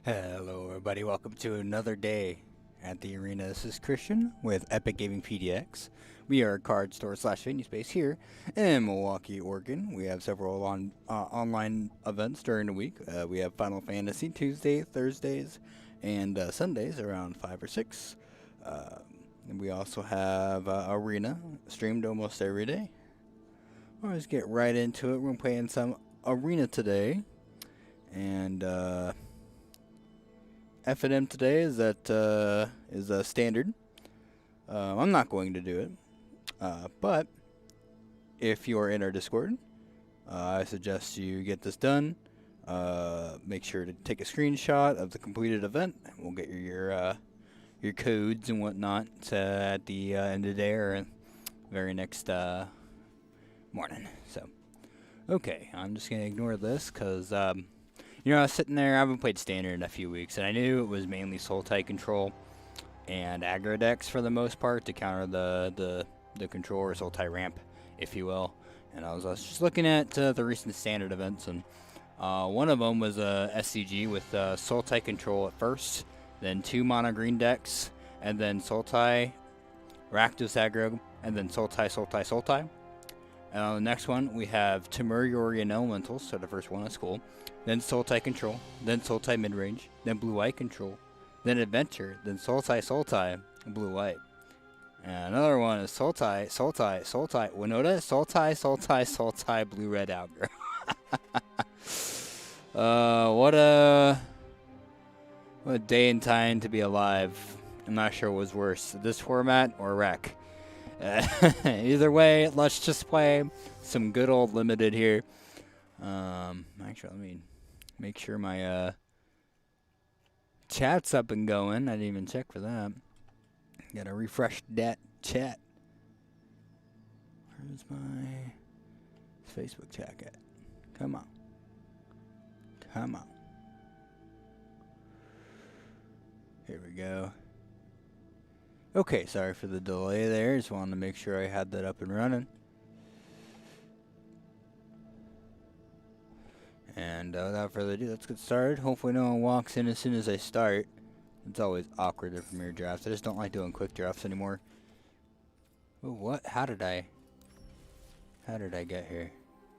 Hello, everybody. Welcome to another day at the arena. This is Christian with Epic Gaming PDX. We are a card store slash venue space here in Milwaukee, Oregon. We have several online events during the week. We have Final Fantasy Tuesday, Thursdays, and Sundays around 5 or 6. And we also have Arena streamed almost every day. Let's get right into it. We're playing some Arena today. And F&M today is standard. I'm not going to do it, but if you are in our Discord, I suggest you get this done. Make sure to take a screenshot of the completed event. We'll get your codes and whatnot at the end of the day or very next morning. So, okay, I'm just gonna ignore this because I was sitting there. I haven't played Standard in a few weeks, and I knew it was mainly Soul-type control and aggro decks for the most part to counter the control or Soul-type ramp, if you will. And I was just looking at the recent Standard events, and one of them was a SCG with Soul-type control at first, then 2 mono green decks, and then Soul-type, Rakdos aggro, and then Soul-type, Soul-type, Soul-type. And on the next one, we have Temuriori and Elementals, so the first one is cool. Then Soul-type control, then Soul-type midrange, then Blue-white control, then Adventure, then Soul-type, Soul-type, Blue-white. And another one is Soul-type, Soul-type, Soul-type, Winota, Soul-type, Soul-type, Soul-type, Blue-red aggro. What a day and time to be alive. I'm not sure what was worse, this format or Rec. Either way, let's just play some good old limited here. Actually, let me make sure my chat's up and going. I didn't even check for that. Gotta refresh that chat. Where's my Facebook chat at? Come on. Come on. Here we go. Okay, sorry for the delay there. Just wanted to make sure I had that up and running. And without further ado, let's get started. Hopefully no one walks in as soon as I start. It's always awkward in Premier Drafts. I just don't like doing quick drafts anymore. Oh, what? How did I get here?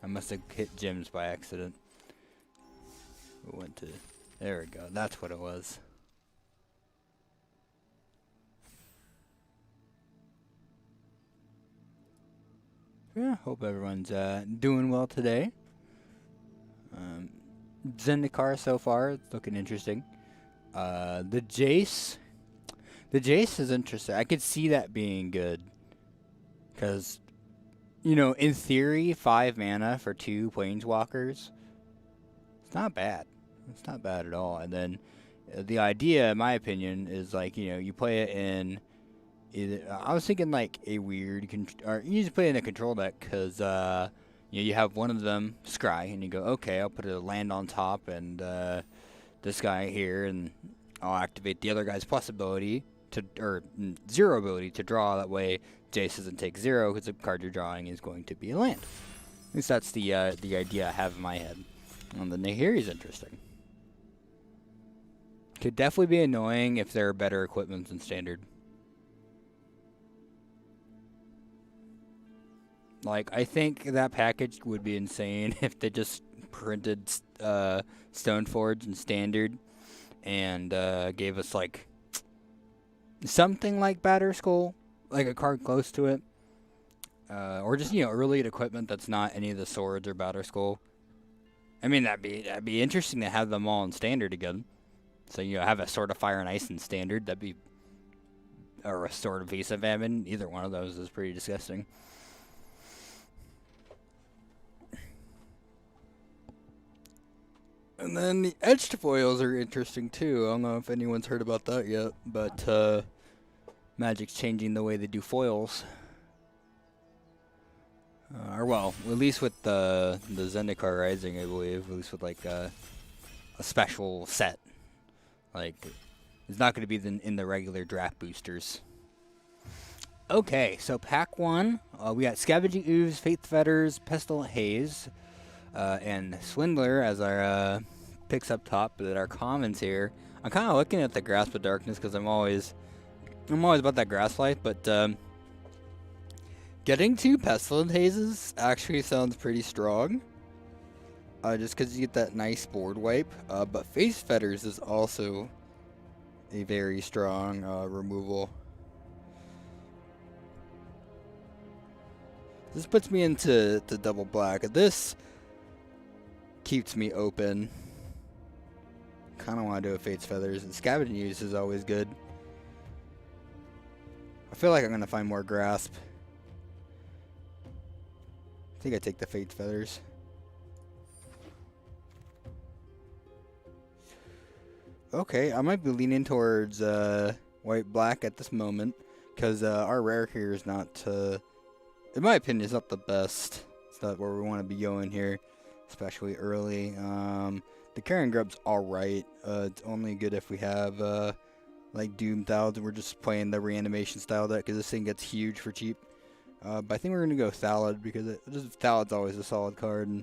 I must have hit gyms by accident. There we go. That's what it was. Yeah, hope everyone's doing well today. Zendikar so far, it's looking interesting. The Jace is interesting. I could see that being good. Because, in theory, 5 mana for 2 Planeswalkers, it's not bad. It's not bad at all. And then the idea, in my opinion, is like, you play it in I was thinking like a weird, or you just play in a control deck because you have one of them scry, and you go, okay, I'll put a land on top and this guy here, and I'll activate the other guy's plus ability or 0 ability to draw. That way, Jace doesn't take 0 because the card you're drawing is going to be a land. At least that's the idea I have in my head. And the Nahiri is interesting. Could definitely be annoying if there are better equipment than Standard. Like, I think that package would be insane if they just printed Stoneforge and Standard and gave us, like, something like Batterskull, like a card close to it. Or just, early equipment that's not any of the swords or Batterskull. I mean, that'd be interesting to have them all in Standard again. So, have a Sword of Fire and Ice in Standard. That'd be... Or a Sword of Visa Famine. Either one of those is pretty disgusting. And then the etched foils are interesting too. I don't know if anyone's heard about that yet, but Magic's changing the way they do foils. Or well, at least with the Zendikar Rising, I believe. At least with like a special set. Like, it's not going to be in the regular draft boosters. Okay, so pack 1, we got Scavenging Ooze, Faith Fetters, Pestilent Haze, and Swindler as our picks up top, but our commons here. I'm kind of looking at the Grasp of Darkness because I'm always about that grass life, but getting 2 Pestilent Hazes actually sounds pretty strong. Just because you get that nice board wipe. But Face Fetters is also a very strong removal. This puts me into double black. This keeps me open. Kind of want to do a Fate's Feathers. And Scavenging Use is always good. I feel like I'm going to find more Grasp. I think I take the Fate's Feathers. Okay, I might be leaning towards white-black at this moment. Because our rare here is not... in my opinion, it's not the best. It's not where we want to be going here. Especially early. The Karen Grub's alright. It's only good if we have like Doom Thouds. We're just playing the reanimation style deck because this thing gets huge for cheap. But I think we're going to go Thallid because Thallid's always a solid card.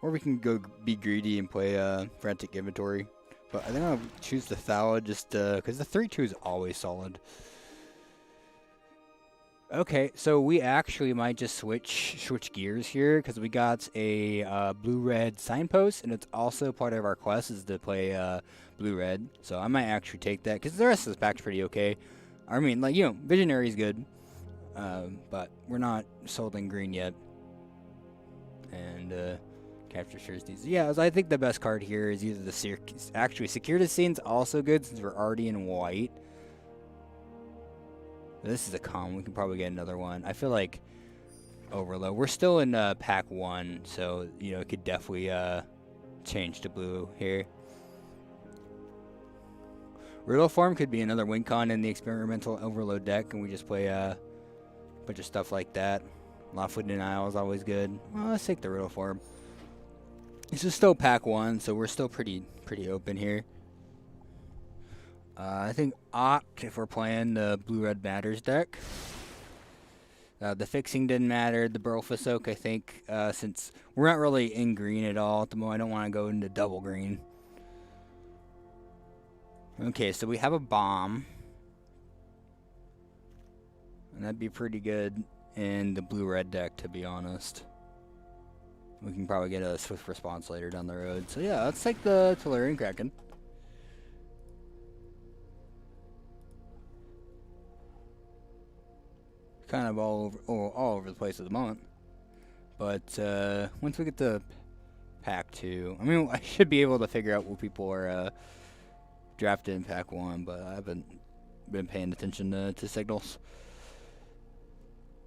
Or we can go be greedy and play Frantic Inventory. But I think I'll choose the Thallid just because the 3/2 is always solid. Okay, so we actually might just switch gears here because we got a blue-red signpost, and it's also part of our quest is to play blue-red. So I might actually take that because the rest of this pack's pretty okay. I mean, like, you know, Visionary's good, but we're not sold in green yet. And capture Thursdays. Yeah, so I think the best card here is either the actually Security Scene's also good since we're already in white. This is a common. We can probably get another one. I feel like Overload. We're still in pack 1, so you know it could definitely change to blue here. Riddle Form could be another win con in the experimental Overload deck, and we just play a bunch of stuff like that. Lawful Denial is always good. Well, let's take the Riddle Form. This is still pack 1, so we're still pretty open here. I think Opt if we're playing the Blue-Red Matters deck. The Fixing didn't matter. The Burlfus Oak, I think, since we're not really in green at all at the moment, I don't want to go into double green. Okay, so we have a Bomb. And that'd be pretty good in the Blue-Red deck, to be honest. We can probably get a Swift Response later down the road. So yeah, let's take the Tellurian Kraken. Kind of all over the place at the moment, but once we get to pack 2, I mean, I should be able to figure out what people are drafted in pack 1, but I haven't been paying attention to signals.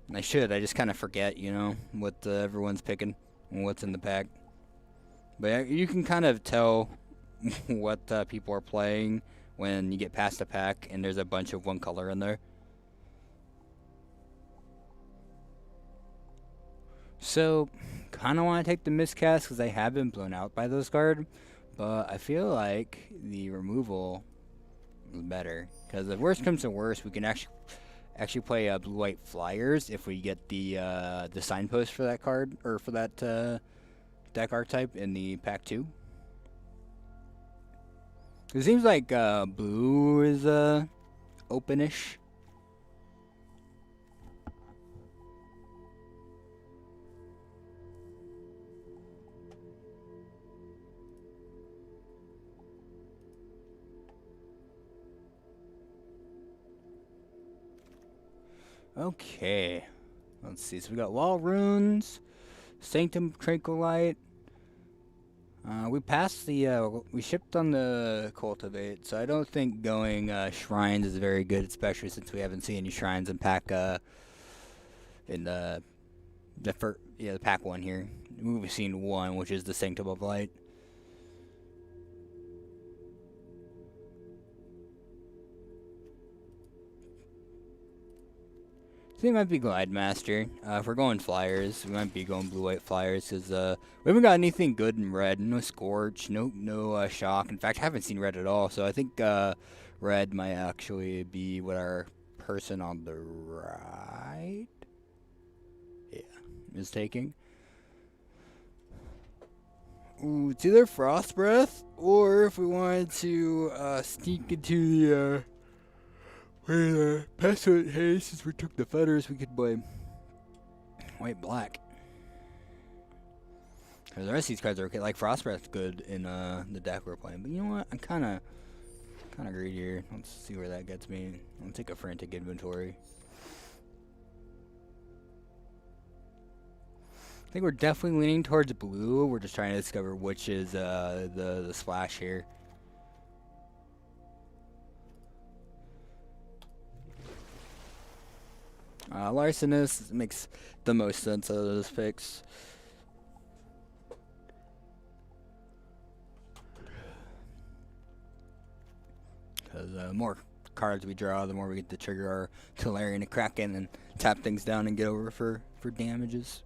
And I just kind of forget, you know, what everyone's picking and what's in the pack. But you can kind of tell what people are playing when you get past the pack and there's a bunch of one color in there. So, kind of want to take the Miscast because I have been blown out by those cards, but I feel like the removal is better because if worst comes to worst, we can actually play blue-white Flyers if we get the signpost for that card or for that deck archetype in the pack 2. It seems like blue is openish. Okay, let's see. So we got Wall Runes, Sanctum Tranquilite. We passed the, we shipped on the Cultivate, so I don't think going Shrines is very good, especially since we haven't seen any Shrines in pack, in the pack 1 here. We've seen 1, which is the Sanctum of Light. I think it might be Glide Master. If we're going Flyers, we might be going blue-white Flyers because we haven't got anything good in red. No Scorch, no Shock. In fact, I haven't seen red at all, so I think red might actually be what our person on the right, is taking. Ooh, it's either Frost Breath, or if we wanted to sneak into the where the Pestilent Haze, since we took the feathers, we could play White Black. Because the rest of these cards are okay. Like Frost Breath's good in the deck we're playing. But you know what? I'm kind of greedy here. Let's see where that gets me. I'll take a frantic inventory. I think we're definitely leaning towards blue. We're just trying to discover which is the splash here. Larcenous makes the most sense out of those picks. Because the more cards we draw, the more we get to trigger our Tolarian and Kraken and tap things down and get over for damages.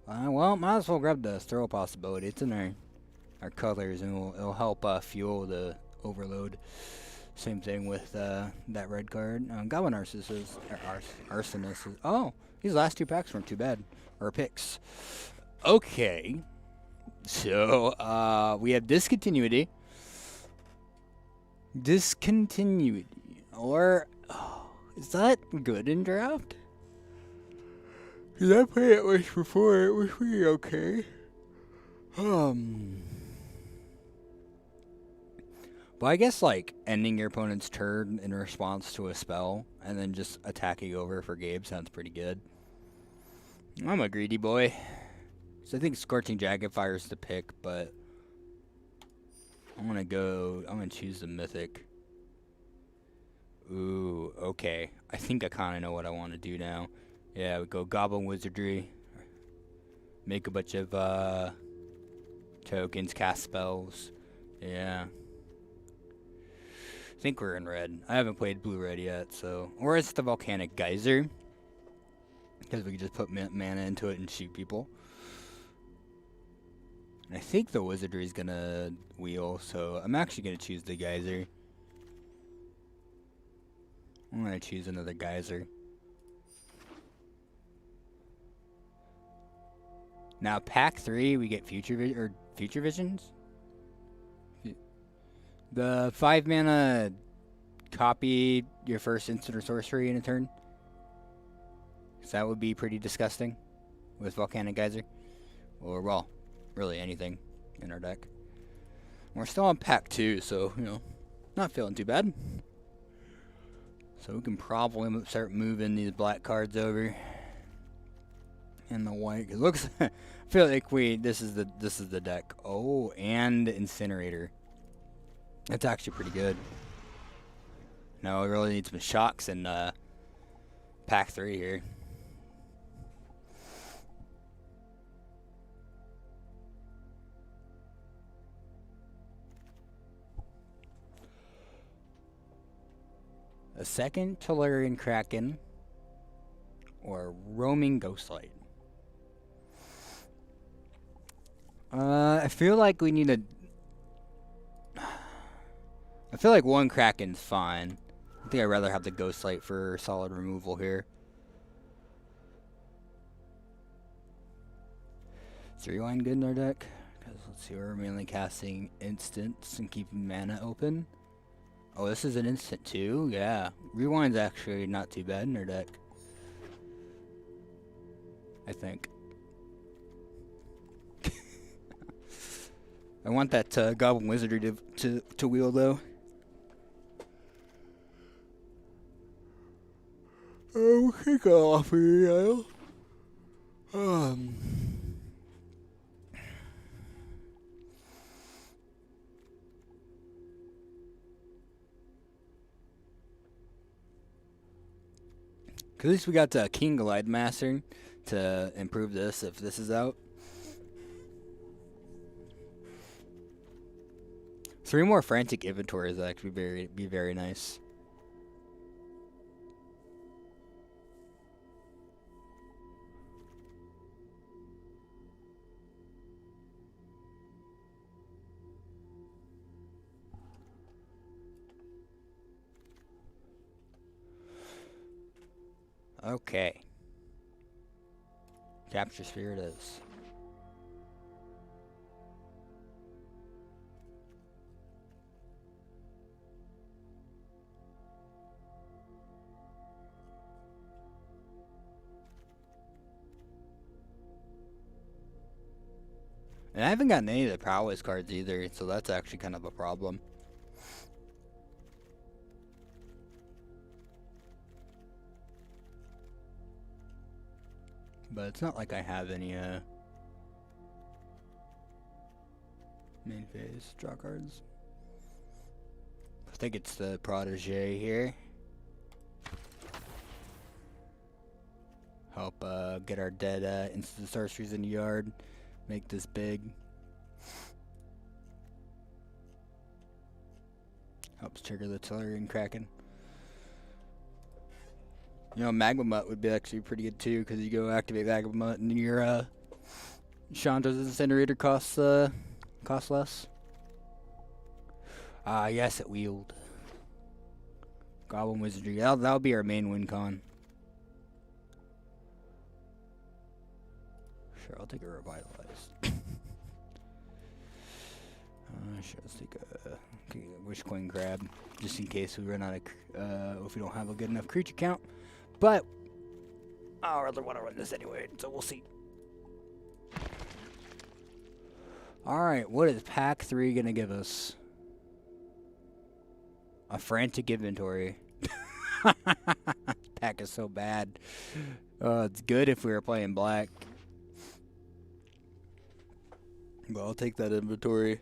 Well, might as well grab the throw possibility. It's in our colors, and it'll help fuel the overload. Same thing with that red card. Goblin Arsonist is... Oh, these last two packs weren't too bad. Or picks. Okay. So, we have Discontinuity. Discontinuity. Or... Oh, is that good in draft? Because I played it once before. It was pretty okay. Well, I guess, like, ending your opponent's turn in response to a spell and then just attacking over for Gabe sounds pretty good. I'm a greedy boy. So I think Scorching Jacket Fire's the pick, but I'm going to choose the Mythic. Ooh, okay. I think I kind of know what I want to do now. Yeah, we go Goblin Wizardry. Make a bunch of tokens, cast spells. Yeah. I think we're in red. I haven't played blue-red yet, so... Or it's the Volcanic Geyser. Because we can just put mana into it and shoot people. And I think the Wizardry is going to wheel, so I'm actually going to choose the Geyser. I'm going to choose another Geyser. Now, pack 3, we get Future Visions? The 5 mana copy your first instant or sorcery in a turn. So that would be pretty disgusting with Volcanic Geyser. Or, well, really anything in our deck. We're still on pack 2, so, you know, not feeling too bad. So we can probably start moving these black cards over. And the white. It looks, I feel like this is the deck. Oh, and Incinerator. That's actually pretty good. No, we really need some shocks in pack 3 here. A second Tolarian Kraken or Roaming Ghostlight. I feel like we need a... I feel like one Kraken's fine. I think I'd rather have the Ghostlight for solid removal here. 3-line good in our deck? Because let's see, we're mainly casting instants and keeping mana open. Oh, this is an instant too? Yeah. Rewind's actually not too bad in our deck. I think. I want that Goblin Wizardry to wield though. Oh, kick off here, at least we got King Glide Master to improve this if this is out. 3 more Frantic Inventories would actually be very nice. Okay. Capture sphere it is. And I haven't gotten any of the prowess cards either, so that's actually kind of a problem. But it's not like I have any main phase draw cards. I think it's the protege here. Help get our dead instant sorceries in the yard. Make this big. Helps trigger the Tellurian Kraken. You know, Magma Mutt would be actually pretty good too, because you go activate Magma Mutt and your Chandra's Incinerator costs less. Ah, yes, it wield. Goblin Wizardry. That'll be our main win con. Sure, I'll take a Revitalized. Sure, let's take a Wish Coin Crab, just in case we run out of, if we don't have a good enough creature count. But I rather want to run this anyway, so we'll see. Alright, what is pack 3 going to give us? A frantic inventory. Pack is so bad. It's good if we were playing black. But I'll take that inventory.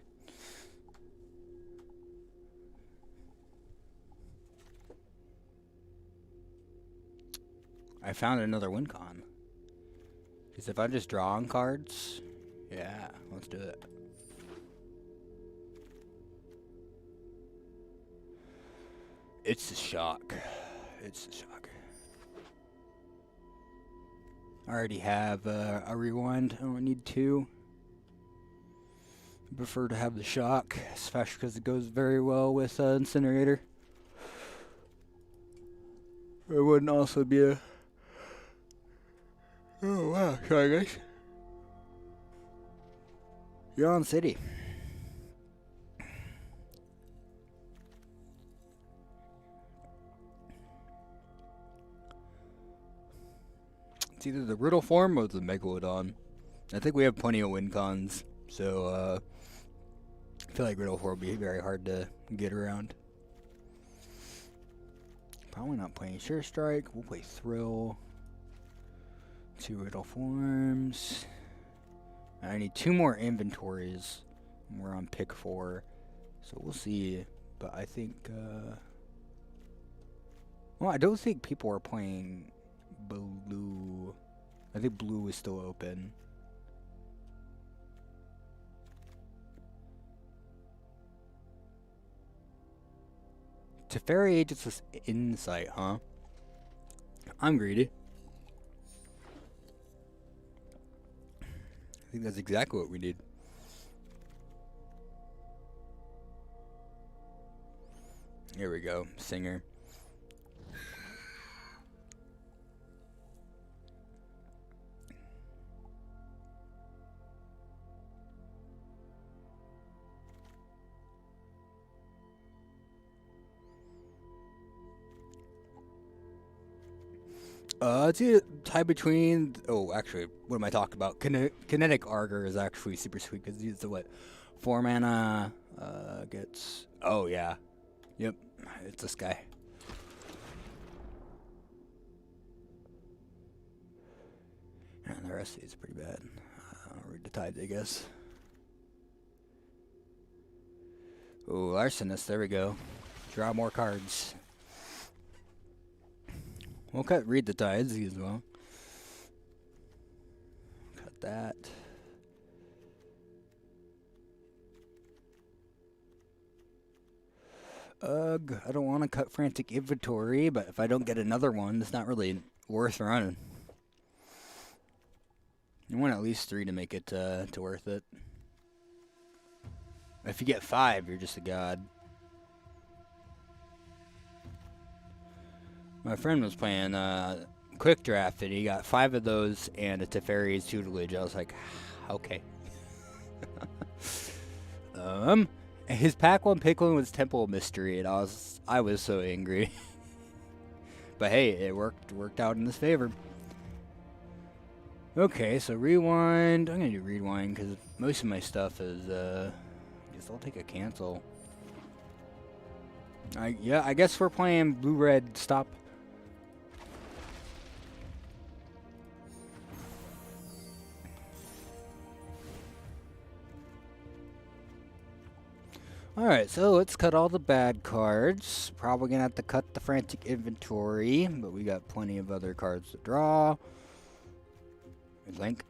I found another win con. Because if I just draw on cards, yeah, let's do it. It's a shock. It's a shock. I already have a rewind. I don't need 2. I prefer to have the shock, especially because it goes very well with Incinerator. It wouldn't also be a... Oh wow, sorry guys. Yawn City. It's either the Riddle form or the Megalodon. I think we have plenty of win cons, so I feel like Riddle form will be very hard to get around. Probably not playing Sure Strike. We'll play Thrill. 2 Riddle forms. I need 2 more inventories. We're on pick 4, so we'll see. But I think, well, I don't think people are playing blue. I think blue is still open. Teferi Agentless Insight, huh? I'm greedy. I think that's exactly what we need. Here we go, Singer. It's a tie between... Oh, actually, what am I talking about? Kinetic Augur is actually super sweet because he's the what? 4 mana gets... Oh, yeah. Yep, it's this guy. And the rest of these are pretty bad. I'll read the tides, I guess. Oh, Arsonist, there we go. Draw more cards. We'll read the tides as well. Cut that. Ugh, I don't want to cut Frantic Inventory, but if I don't get another one, it's not really worth running. You want at least 3 to make it to worth it. If you get 5, you're just a god. My friend was playing quick draft, and he got 5 of those and a Teferi's tutelage. I was like, okay. His pack 1 Pickling was Temple of Mystery, and I was so angry. But hey, it worked out in his favor. Okay, so rewind. I'm gonna do rewind because most of my stuff is I guess I'll take a cancel. Yeah, I guess we're playing blue-red stop. Alright, so let's cut all the bad cards. Probably gonna have to cut the frantic inventory, but we got plenty of other cards to draw. Link.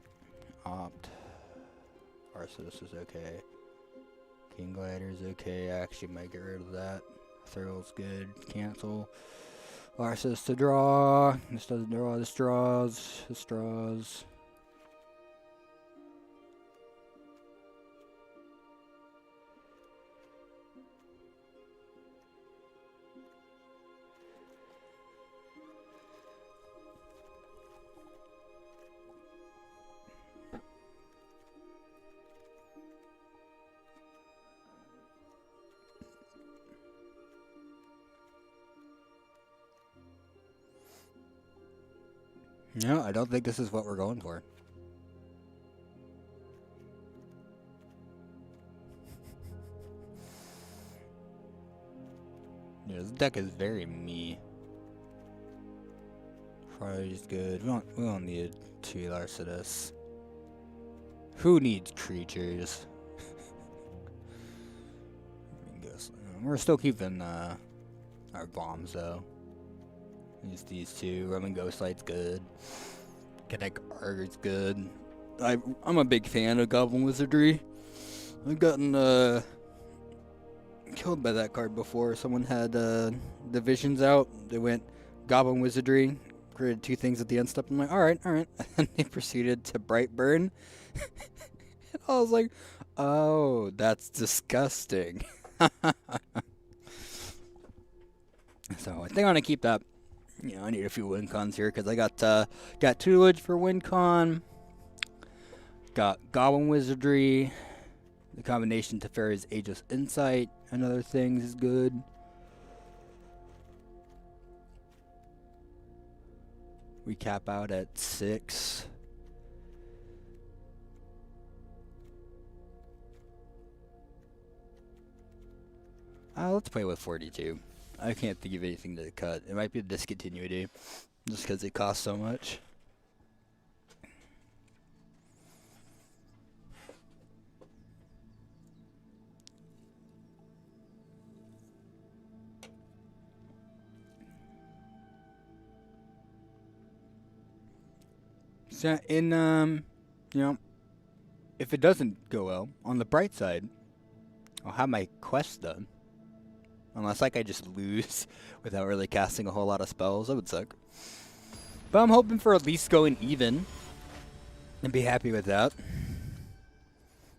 Opt. Arceus is okay. King Glider's okay. I actually might get rid of that. Thrill's good. Cancel. Arceus to draw. This doesn't draw. This draws. This draws. No, I don't think this is what we're going for. Yeah, this deck is very me. Probably good. We don't need 2 Arceus. Who needs creatures? We're still keeping our bombs though. Use these 2. Roman Ghostlight's good. Kinetic Arger's good. I'm a big fan of Goblin Wizardry. I've gotten killed by that card before. Someone had the visions out. They went Goblin Wizardry, created 2 things at the end step. I'm like, alright. And they proceeded to Brightburn. I was like, oh, that's disgusting. So I think I'm gonna keep that. You know, I need a few win cons here because I got tutelage for win con. Got Goblin Wizardry. The combination Teferi's Ageless Insight and other things is good. We cap out at 6. Let's play with 42. I can't think of anything to cut. It might be a discontinuity, just because it costs so much. So, you know, if it doesn't go well, on the bright side, I'll have my quest done. Unless, like, I just lose without really casting a whole lot of spells. That would suck. But I'm hoping for at least going even. And be happy with that.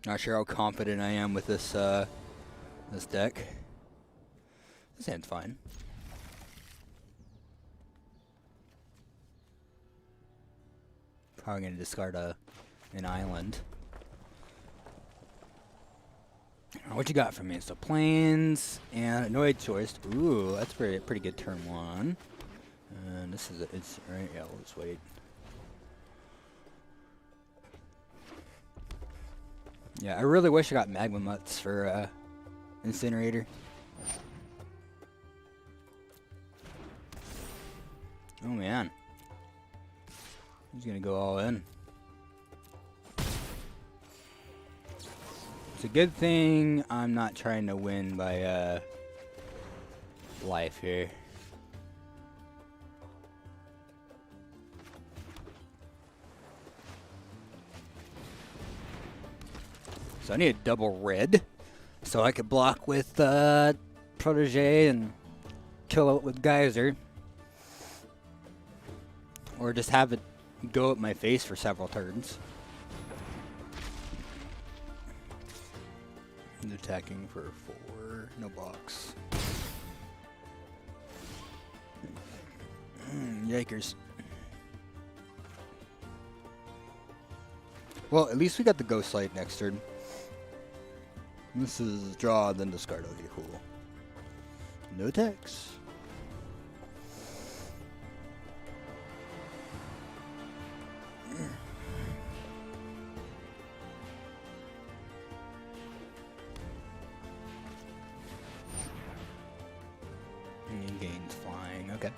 Not sure how confident I am with this, this deck. This hand's fine. Probably going to discard an island. What you got for me? So plains and annoyed choice. Ooh, that's pretty good turn 1. And this is it's right. Yeah, we'll just wait. Yeah, I really wish I got magma mutts for incinerator. Oh man, he's gonna go all in. It's a good thing I'm not trying to win by life here. So I need a double red so I could block with Protege and kill it with Geyser. Or just have it go at my face for several turns. And attacking for 4, no blocks. Yikers. Well, at least we got the Ghost Light next turn. This is draw, then discard. Okay, cool. No attacks. And gains flying. Okay.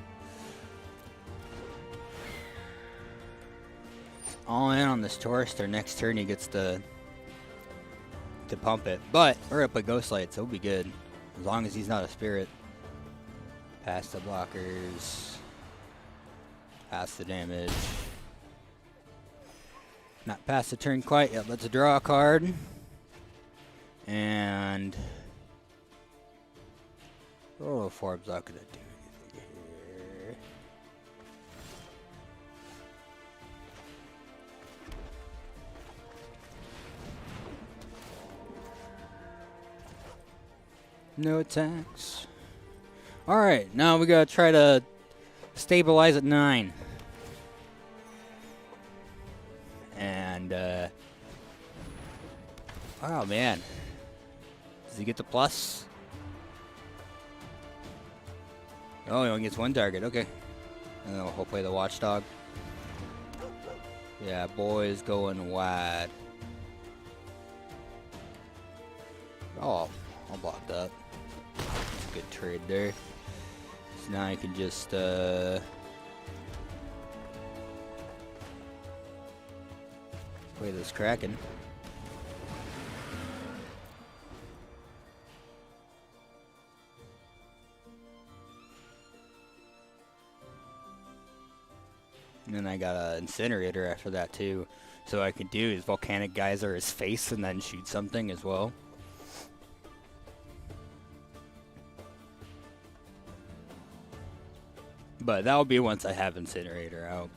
All in on this Tourister. Next turn he gets to pump it. But we're up with Ghost Light, so it'll be good. As long as he's not a spirit. Pass the blockers. Pass the damage. Not past the turn quite yet. Let's draw a card. And oh, Forbes not gonna do anything here. No attacks. Alright, now we gotta try to stabilize at 9. And, oh man. Does he get the plus? Oh, he only gets 1 target, okay. And then we'll play the Watchdog. Yeah, boys going wide. Oh, I'll block that. That's a good trade there. So now I can just play this Kraken. And then I got an Incinerator after that too. So what I can do is Volcanic Geyser his face and then shoot something as well. But that'll be once I have Incinerator out.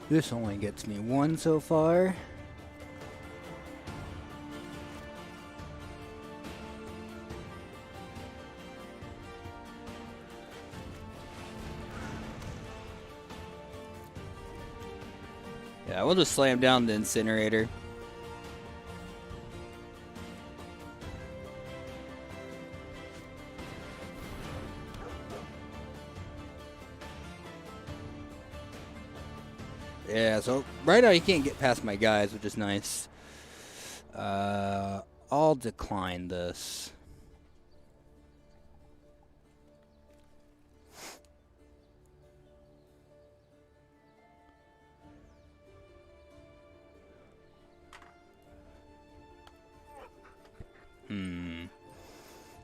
This only gets me 1 so far. Yeah, we'll just slam down the Incinerator. Yeah, so right now you can't get past my guys, which is nice. I'll decline this.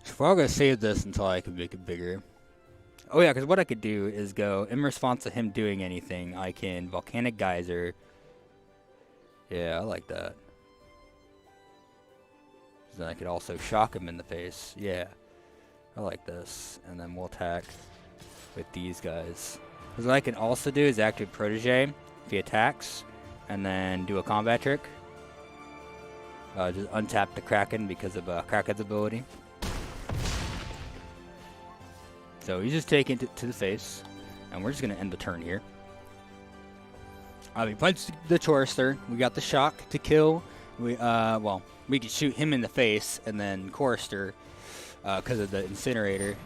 So we're all gonna save this until I can make it bigger. Oh yeah, because what I could do is go, in response to him doing anything, I can Volcanic Geyser. Yeah, I like that. Then I could also shock him in the face. Yeah, I like this. And then we'll attack with these guys. Because what I can also do is activate Protege if he attacks, and then do a combat trick. Just untap the Kraken because of Kraken's ability. So he's just taking it to the face, and we're just going to end the turn here. We punched the Tourister. We got the shock to kill. Well, we could shoot him in the face, and then Chorister because of the Incinerator.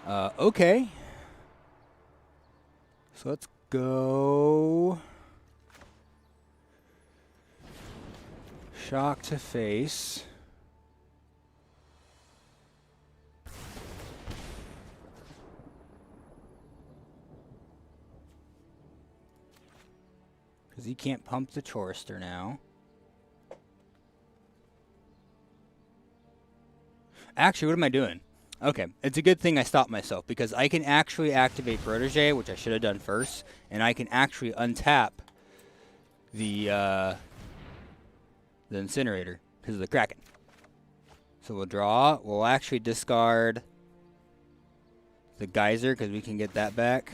Okay. So let's go. Shock to face. Because he can't pump the Chorister now. Actually, what am I doing? Okay, it's a good thing I stopped myself, because I can actually activate Protege, which I should have done first, and I can actually untap the Incinerator because of the Kraken. So we'll draw. We'll actually discard the geyser because we can get that back.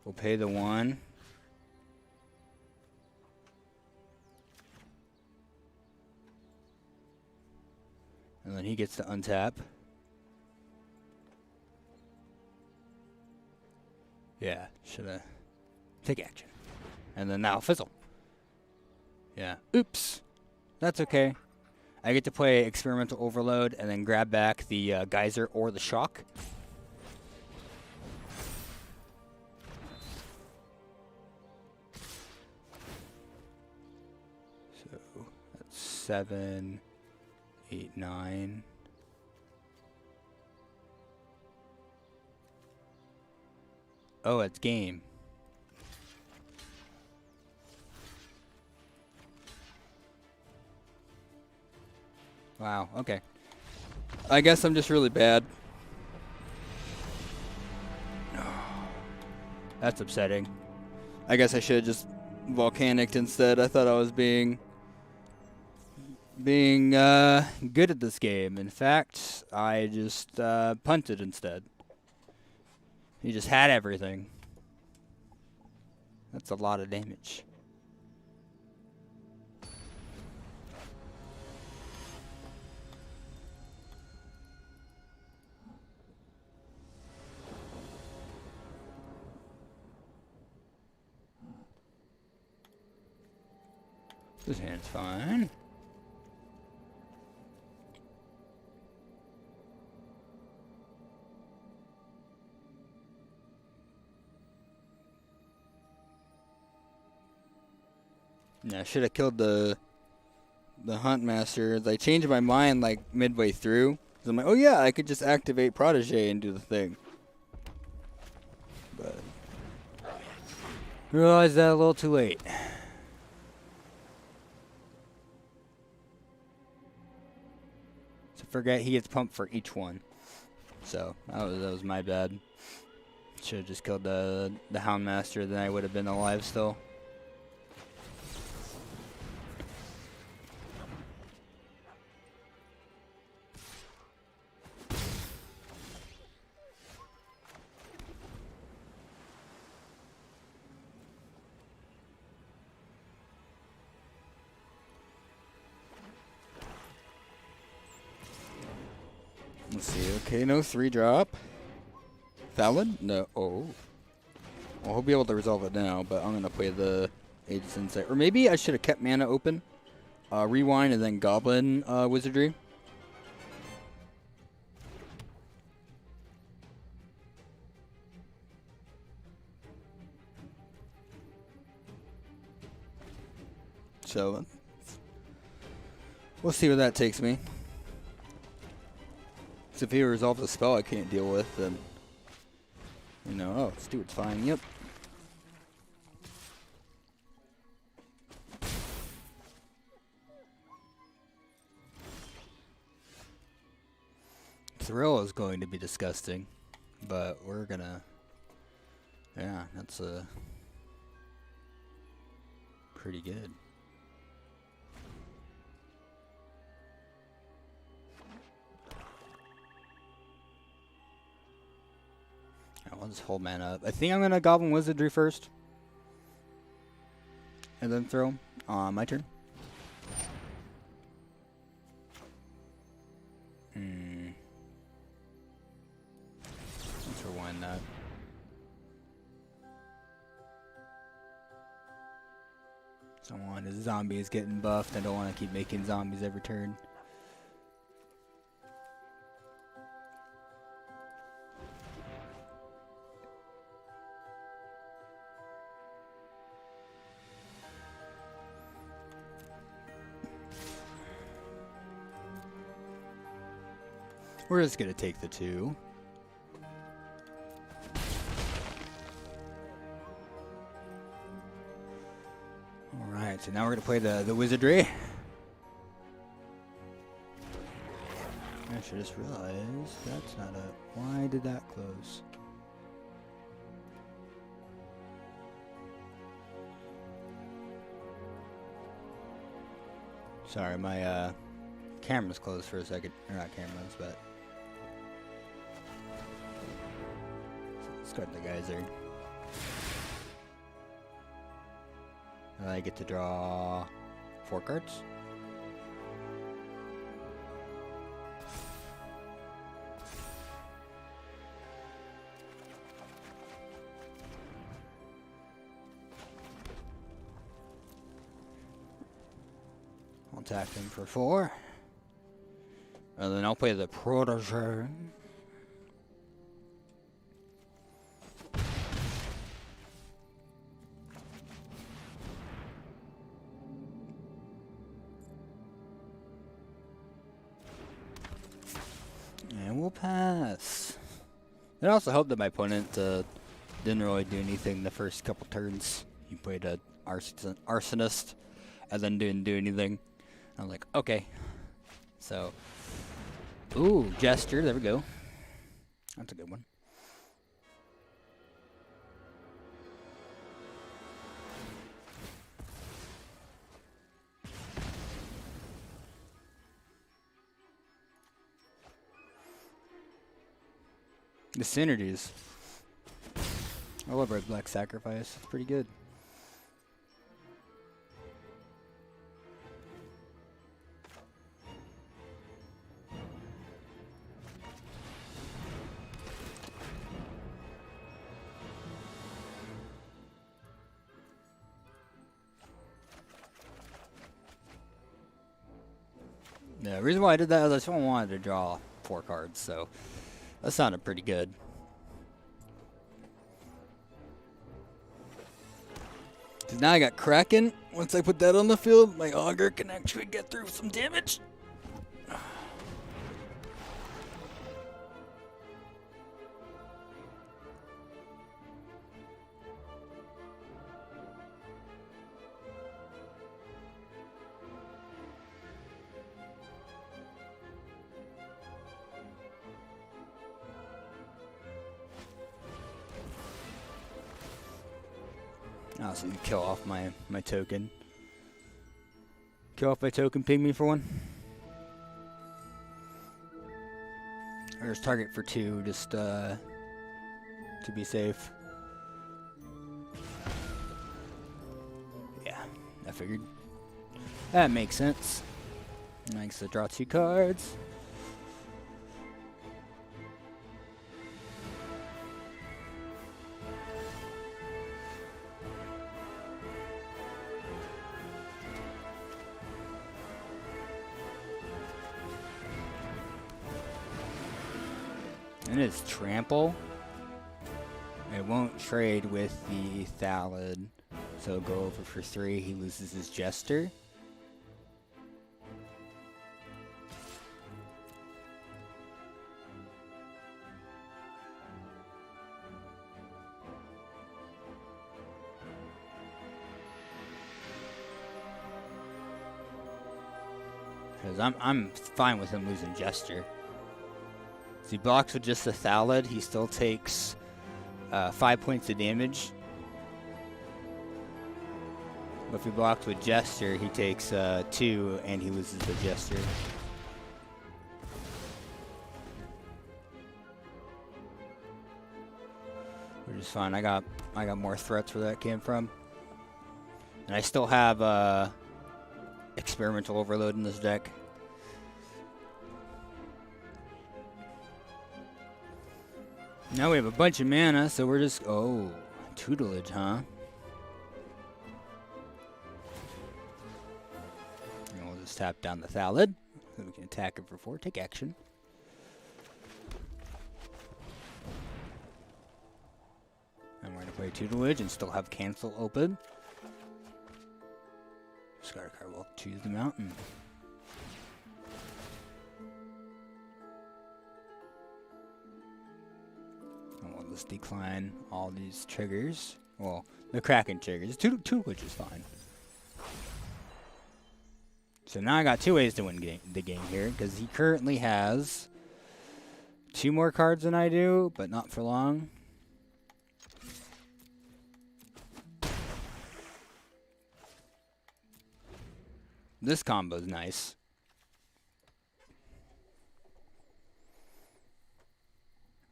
We'll pay the 1. And then he gets to untap. Yeah, shoulda take action. And then now fizzle. Yeah. Oops. That's okay. I get to play Experimental Overload and then grab back the geyser or the shock. So that's 7, 8, 9. Oh, it's game. Wow, okay. I guess I'm just really bad. That's upsetting. I guess I should have just volcanicked instead. I thought I was being good at this game. In fact, I just punted instead. He just had everything. That's a lot of damage. This hand's fine. Yeah, I should have killed the Hunt Master. I changed my mind like midway through. So I'm like, oh yeah, I could just activate Protege and do the thing. But realized that a little too late. So forget he gets pumped for each one. So that was my bad. Should have just killed the Hound Master, then I would have been alive still. Let's see. Okay, no 3-drop. Valid? No. Oh. Well, he'll be able to resolve it now, but I'm going to play the Aegis Insight. Or maybe I should have kept mana open. Rewind and then Goblin Wizardry. So, we'll see where that takes me. So if he resolves a spell I can't deal with, then, you know, oh, Stewart's fine, yep. Thrill is going to be disgusting, but we're gonna, yeah, that's pretty good. I'll just hold mana up. I think I'm gonna Goblin Wizardry first, and then throw. My turn. Let's rewind that. Someone, his zombie is getting buffed. I don't want to keep making zombies every turn. We're just going to take the 2. Alright, so now we're going to play the Wizardry. I should just realize that's not a... Why did that close? Sorry, my camera's closed for a second. Or not cameras, but discard the geyser. I get to draw 4 cards. I'll attack him for 4. And then I'll play the protege. And we'll pass. It also helped that my opponent didn't really do anything the first couple turns. He played a arsonist and then didn't do anything. I was like, okay. So, ooh, gesture. There we go. That's a good one. The synergies. I love Red Black Sacrifice. It's pretty good. The reason why I did that is I just wanted to draw 4 cards, so that sounded pretty good. Cause now I got Kraken. Once I put that on the field, my Augur can actually get through some damage. I also need to kill off my token. Kill off my token, ping me for 1. Or just target for 2, just to be safe. Yeah, I figured. That makes sense. Nice to draw 2 cards. And it's trample. It won't trade with the Thallid, so go over for 3. He loses his Jester. Because I'm fine with him losing Jester. If he blocks with just a Thallid, he still takes 5 points of damage. But if he blocks with Jester, he takes 2 and he loses the Jester. Which is fine. I got more threats where that came from. And I still have Experimental Overload in this deck. Now we have a bunch of mana, so we're just... Oh, tutelage, huh? And we'll just tap down the Thallid, so we can attack it for 4. Take action. And we're going to play tutelage and still have cancel open. Discard a card, we'll choose the mountain. Let's decline all these triggers. Well, the Kraken triggers. Tutelage is fine. So now I got 2 ways to win the game here, because he currently has 2 more cards than I do, but not for long. This combo's nice.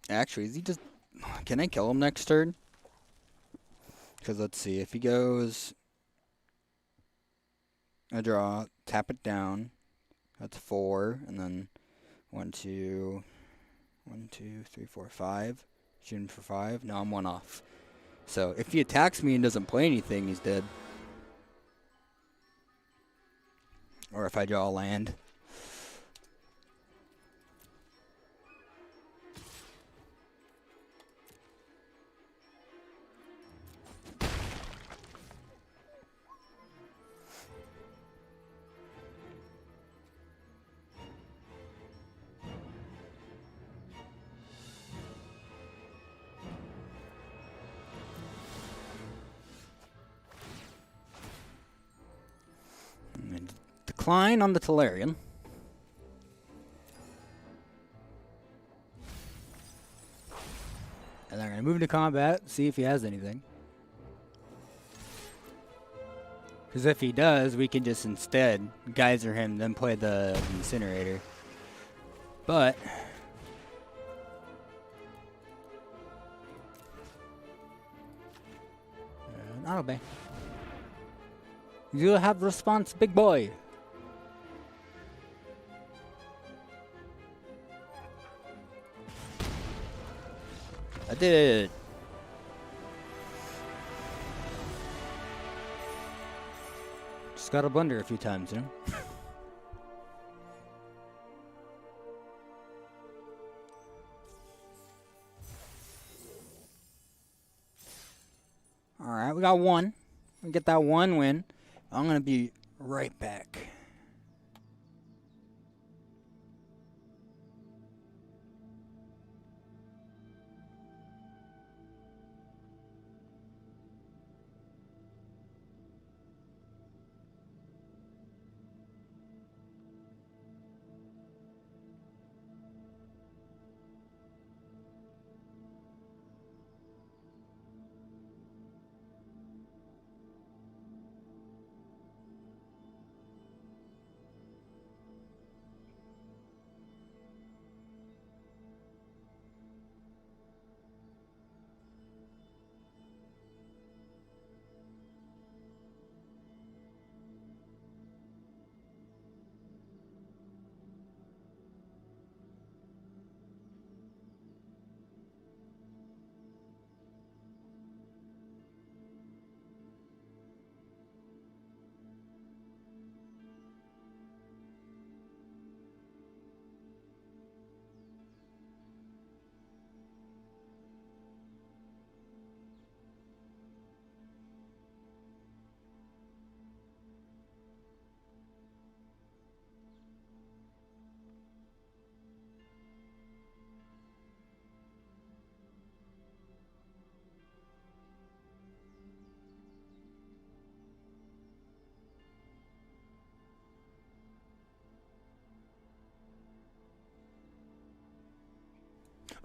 Actually, is he just... Can I kill him next turn? Because let's see. If he goes... I draw, tap it down. That's 4. And then 1, 2, 3, 4, 5. Shooting for 5. No, I'm 1 off. So if he attacks me and doesn't play anything, he's dead. Or if I draw a land. Decline on the Tolarian. And I'm going to move to combat, see if he has anything. Because if he does, we can just instead geyser him, then play the incinerator. But not obey. You have response, big boy. I did. Just gotta blunder a few times, you know? Alright, we got 1. We get that 1 win. I'm gonna be right back.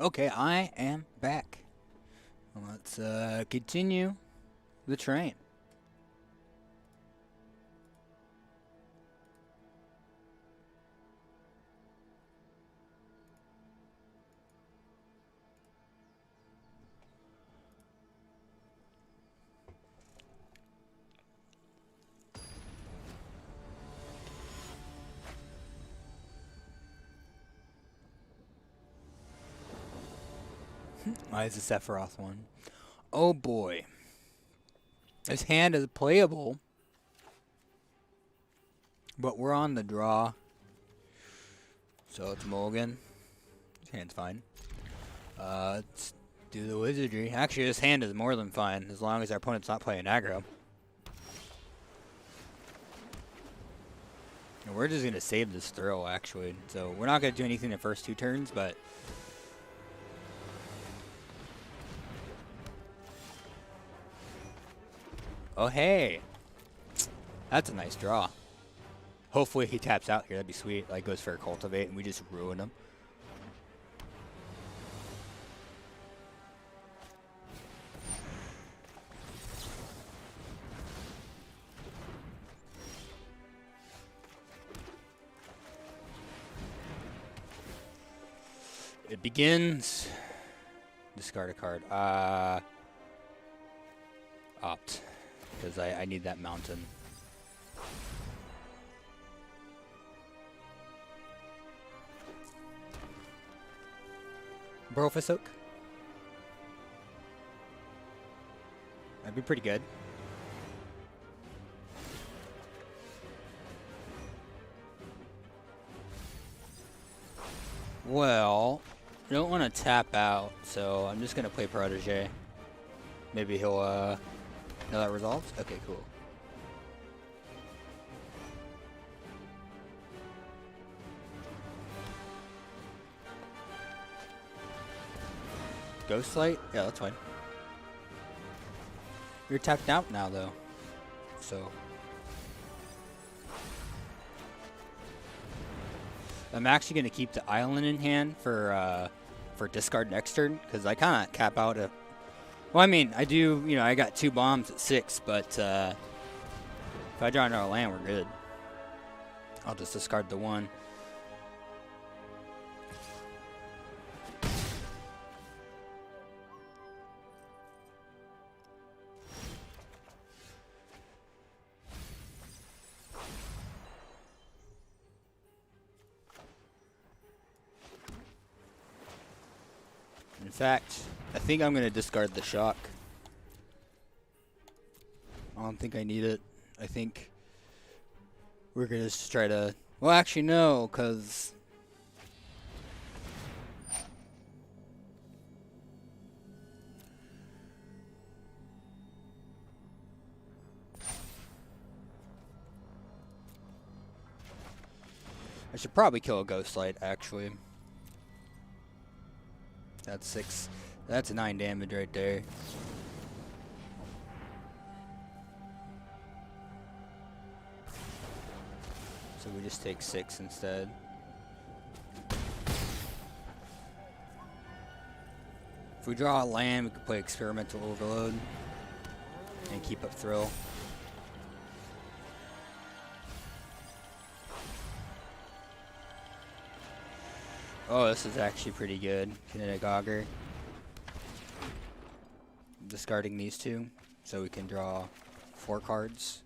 Okay, I am back. Let's continue the train. Why is the Sephiroth one? Oh boy. This hand is playable. But we're on the draw. So it's mulligan. This hand's fine. Let's do the wizardry. Actually, this hand is more than fine, as long as our opponent's not playing aggro. And we're just going to save this throw, actually. So we're not going to do anything the first 2 turns, but... Oh, hey. That's a nice draw. Hopefully he taps out here. That'd be sweet. Like, goes for a cultivate, and we just ruin him. It begins. Discard a card. Opt. Because I need that mountain. Brofus Oak. That'd be pretty good. Well, I don't want to tap out, so I'm just going to play Protege. Maybe he'll, know that resolves? Okay, cool. Ghostlight? Yeah, that's fine. You're tapped out now, though. So I'm actually going to keep the island in hand for discard next turn, because I kind of cap out a... Well, I mean, I do, you know, I got 2 bombs at 6, but if I draw another land, we're good. I'll just discard the 1. In fact, I think I'm going to discard the shock. I don't think I need it. I think we're going to just try to... Well, actually, no, because... I should probably kill a Ghostlight, actually. That's 6. That's 9 damage right there. So we just take 6 instead. If we draw a land, we could play Experimental Overload and keep up Thrill. Oh, this is actually pretty good. Kinetic Augur. Discarding these 2, so we can draw 4 cards.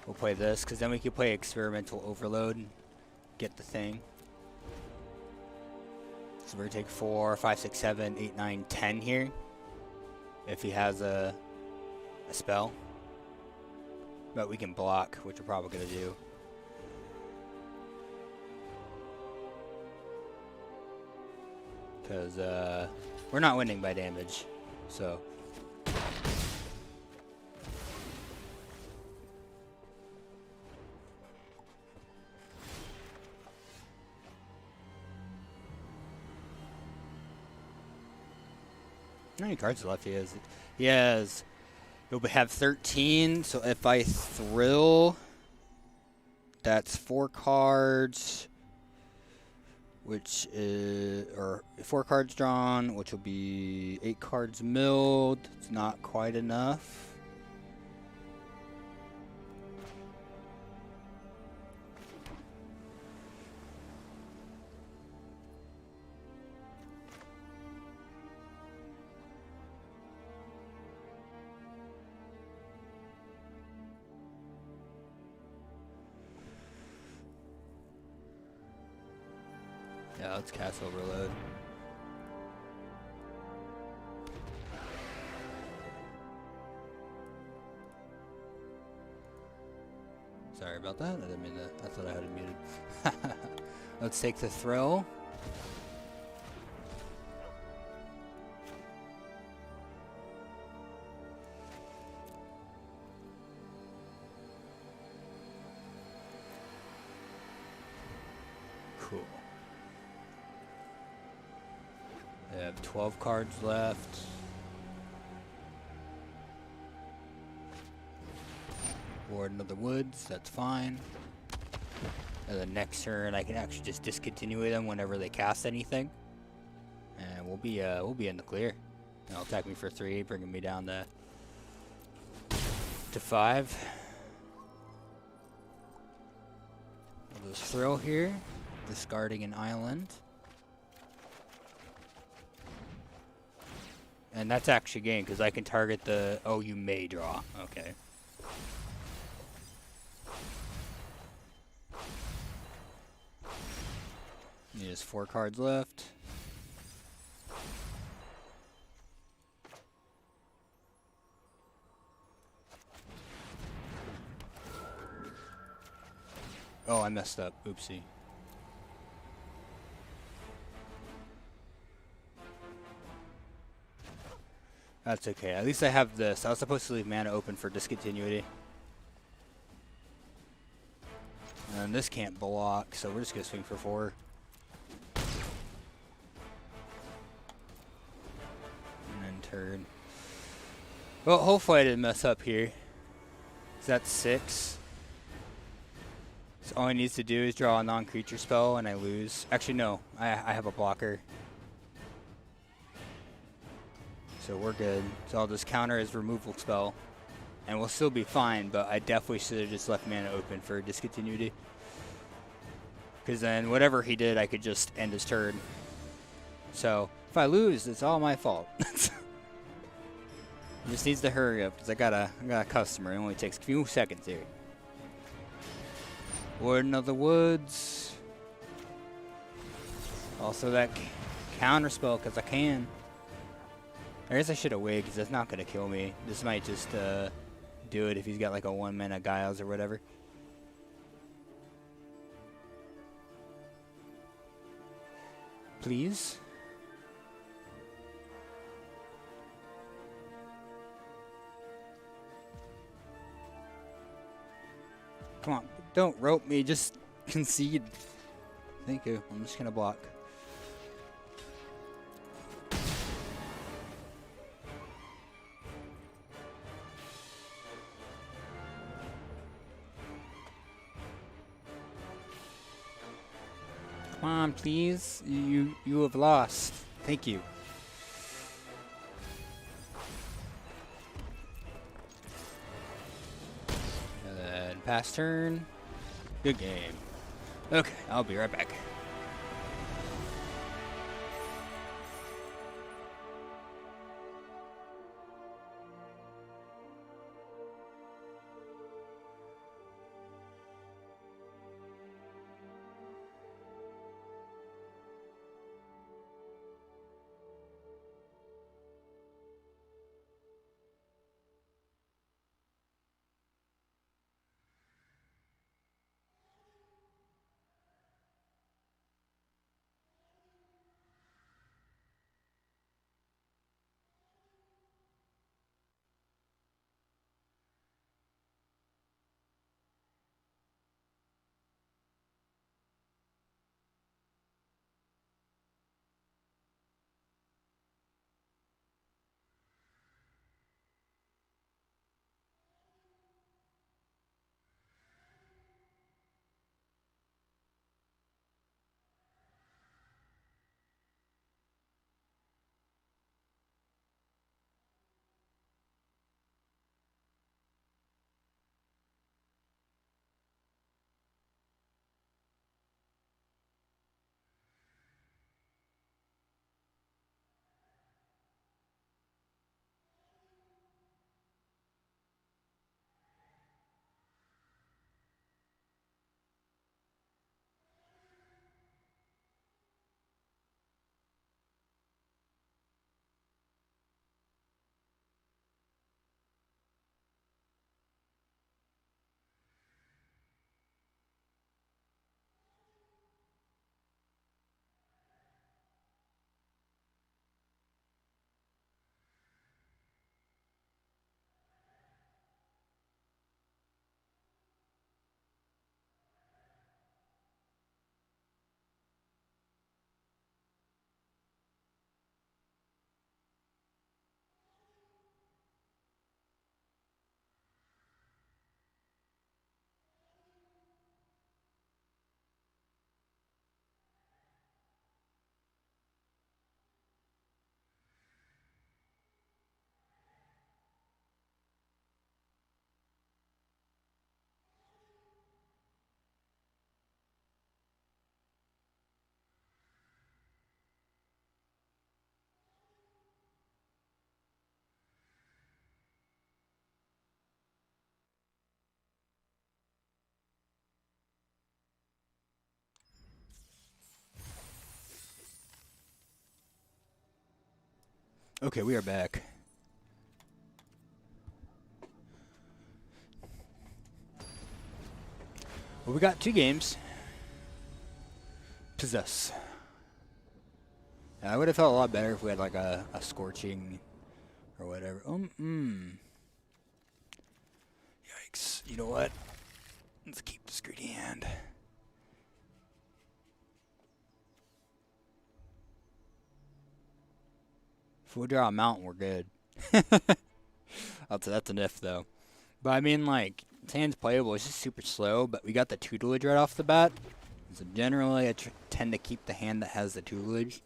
We'll play this, because then we can play Experimental Overload and get the thing. So we're going to take 4, 5, 6, 7, 8, 9, 10 here. If he has a spell. But we can block, which we're probably going to do. Because we're not winning by damage. So... How many cards left he has? He has... He'll have 13, so if I thrill... That's 4 cards... Which is... Or 4 cards drawn, which will be 8 cards milled. It's not quite enough. Yeah, let's cast Overload. Sorry about that. I didn't mean to. I thought I had it muted. Let's take the throw. Cool. I have 12 cards left. Warden of the Woods, that's fine. And then next turn I can actually just discontinue them whenever they cast anything. And we'll be in the clear. He'll attack me for 3, bringing me down to 5. I'll just throw here, discarding an island. And that's actually game, because I can target the... Oh, you may draw. Okay. He has 4 cards left. Oh, I messed up. Oopsie. That's okay. At least I have this. I was supposed to leave mana open for discontinuity. And this can't block, so we're just going to swing for 4. And then turn. Well, hopefully I didn't mess up here. So that's 6. So all he needs to do is draw a non-creature spell and I lose. Actually, no. I have a blocker. So we're good. So I'll just counter his removal spell. And we'll still be fine, but I definitely should have just left mana open for discontinuity. Because then whatever he did, I could just end his turn. So if I lose, it's all my fault. He just needs to hurry up because I got a customer. It only takes a few seconds here. Warden of the Woods. Also that counter spell because I can. I guess I should have waited because that's not going to kill me. This might just do it if he's got like a 1 mana Giles or whatever. Please. Come on, don't rope me, just concede. Thank you. I'm just going to block. Come on, please. You have lost. Thank you. And then pass turn. Good game. Okay, I'll be right back. Okay, we are back. Well, we got 2 games. Possess. I would have felt a lot better if we had like a scorching or whatever. Yikes. You know what? Let's keep this greedy hand. If we draw a mount, we're good. That's an if, though. But I mean, like, this hand's playable. It's just super slow, but we got the tutelage right off the bat. So generally, I tend to keep the hand that has the tutelage.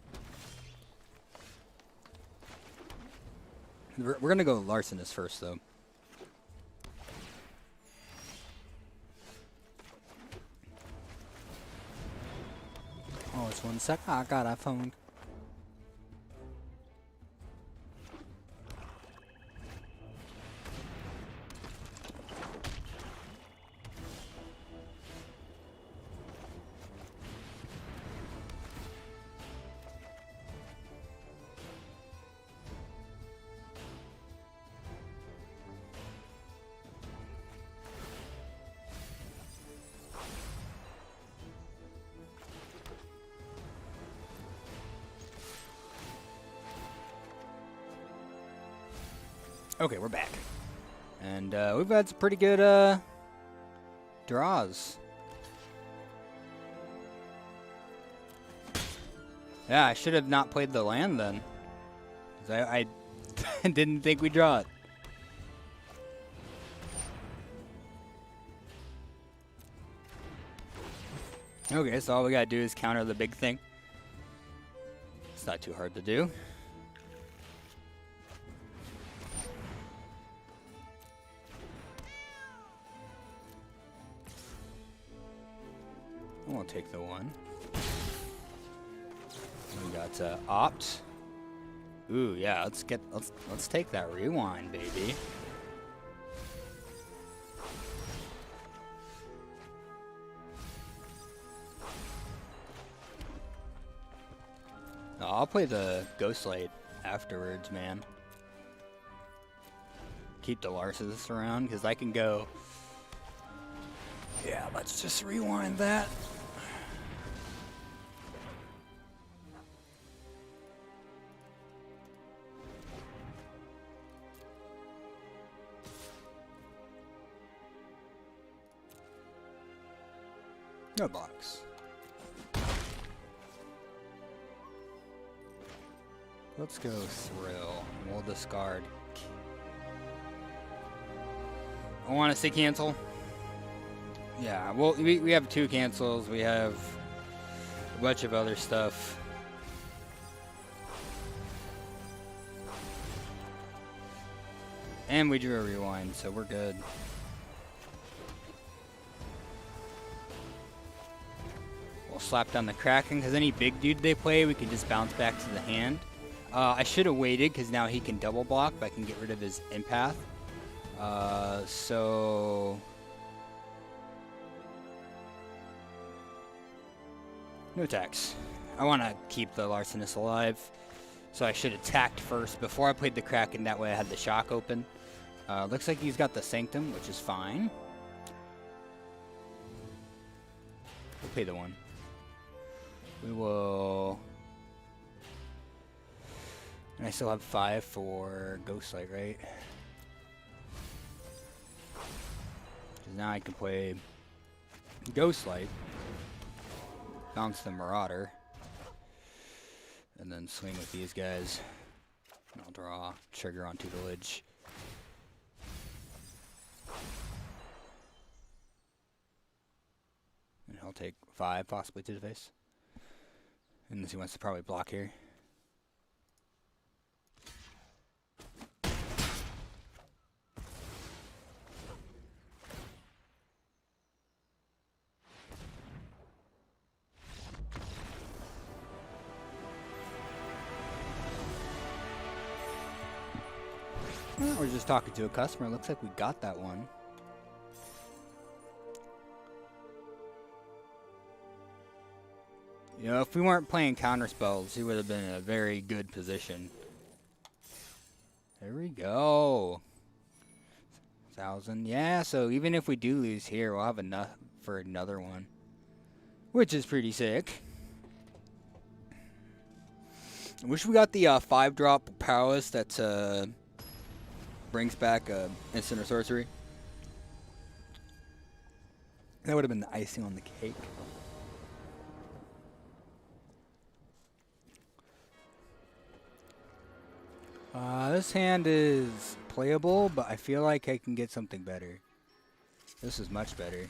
We're going to go Larcenous first, though. Oh, it's 1 sec. I got a phone. Okay, we're back. And we've had some pretty good draws. Yeah, I should have not played the land then. 'Cause I didn't think we'd draw it. Okay, so all we gotta do is counter the big thing. It's not too hard to do. We'll take the 1. We got opt. Ooh, yeah. Let's take that rewind, baby. Oh, I'll play the Ghostlight afterwards, man. Keep the Larcenous around because I can go. Yeah, let's just rewind that. No box. Let's go Thrill. We'll discard. I want to say cancel. Yeah, well, we have 2 cancels. We have a bunch of other stuff. And we drew a rewind, so we're good. We'll slap down the Kraken, because any big dude they play, we can just bounce back to the hand. I should have waited, because now he can double block, but I can get rid of his empath. So... no attacks. I want to keep the Larcenous alive, so I should attacked first before I played the Kraken. That way I had the shock open. Looks like he's got the Sanctum, which is fine. We'll pay the 1. We will... and I still have 5 for Ghostlight, right? Because now I can play Ghostlight, bounce the Marauder, and then swing with these guys. And I'll draw, trigger on tutelage. And he'll take 5 possibly to the face. Unless he wants to probably block here. Well, we're just talking to a customer. Looks like we got that one. You know, if we weren't playing counter spells, he would have been in a very good position. There we go. 1,000. Yeah, so even if we do lose here, we'll have enough for another one, which is pretty sick. I wish we got the 5-drop powerless that brings back instant or sorcery. That would have been the icing on the cake. This hand is playable, but I feel like I can get something better. This is much better.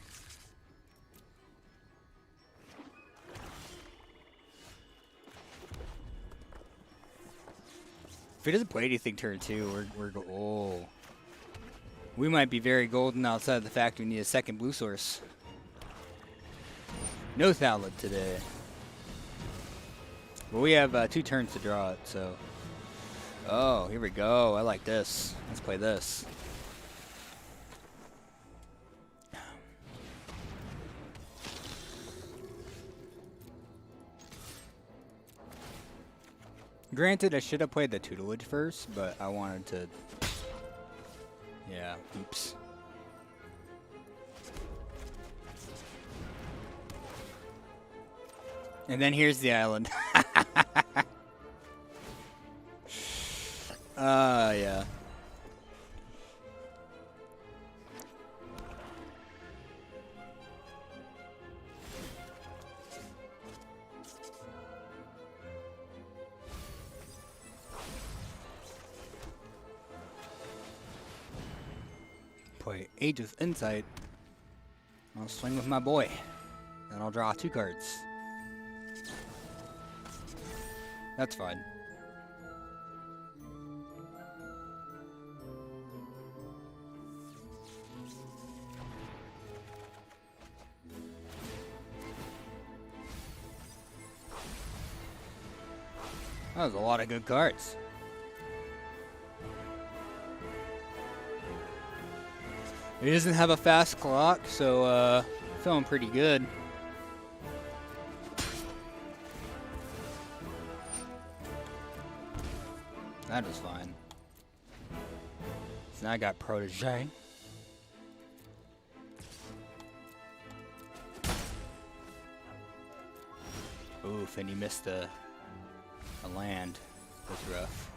If he doesn't play anything turn 2, we're oh. We might be very golden outside of the fact we need a second blue source. No Thallid today. But we have 2 turns to draw it, so. Oh, here we go. I like this. Let's play this. Granted, I should have played the tutelage first, but I wanted to. Yeah, oops. And then here's the island. Yeah. Play Aegis Insight. I'll swing with my boy. Then I'll draw 2 cards. That's fine. That was a lot of good cards. He doesn't have a fast clock, so feeling pretty good. That was fine. So now I got Protege. Oof, and he missed a land. That's rough.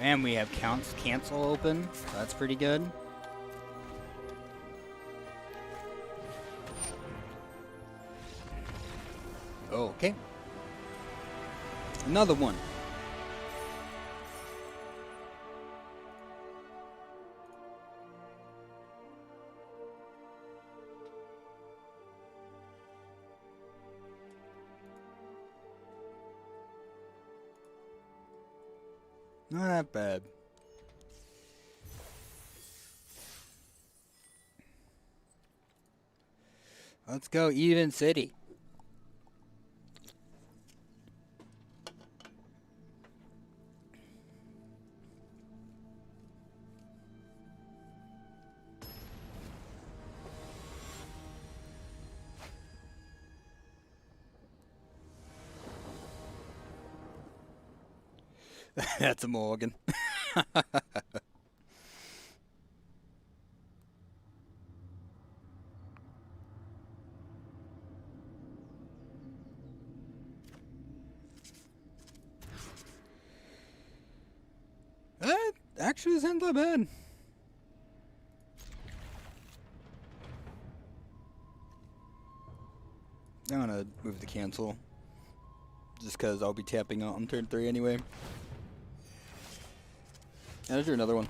And we have cancel open. So that's pretty good. Okay. Another one. Not that bad. Let's go even city. That's a Morgan. That actually isn't that bad. I'm gonna move the cancel. Just because I'll be tapping out on turn 3 anyway. And I'll do another one.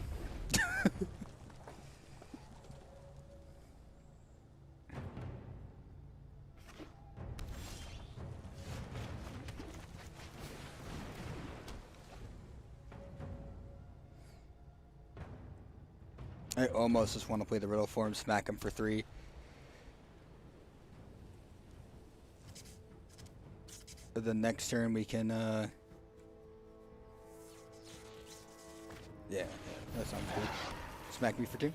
I almost just want to play the riddle form, smack him for 3. But the next turn we can, yeah, that sounds good. Smack me for 2.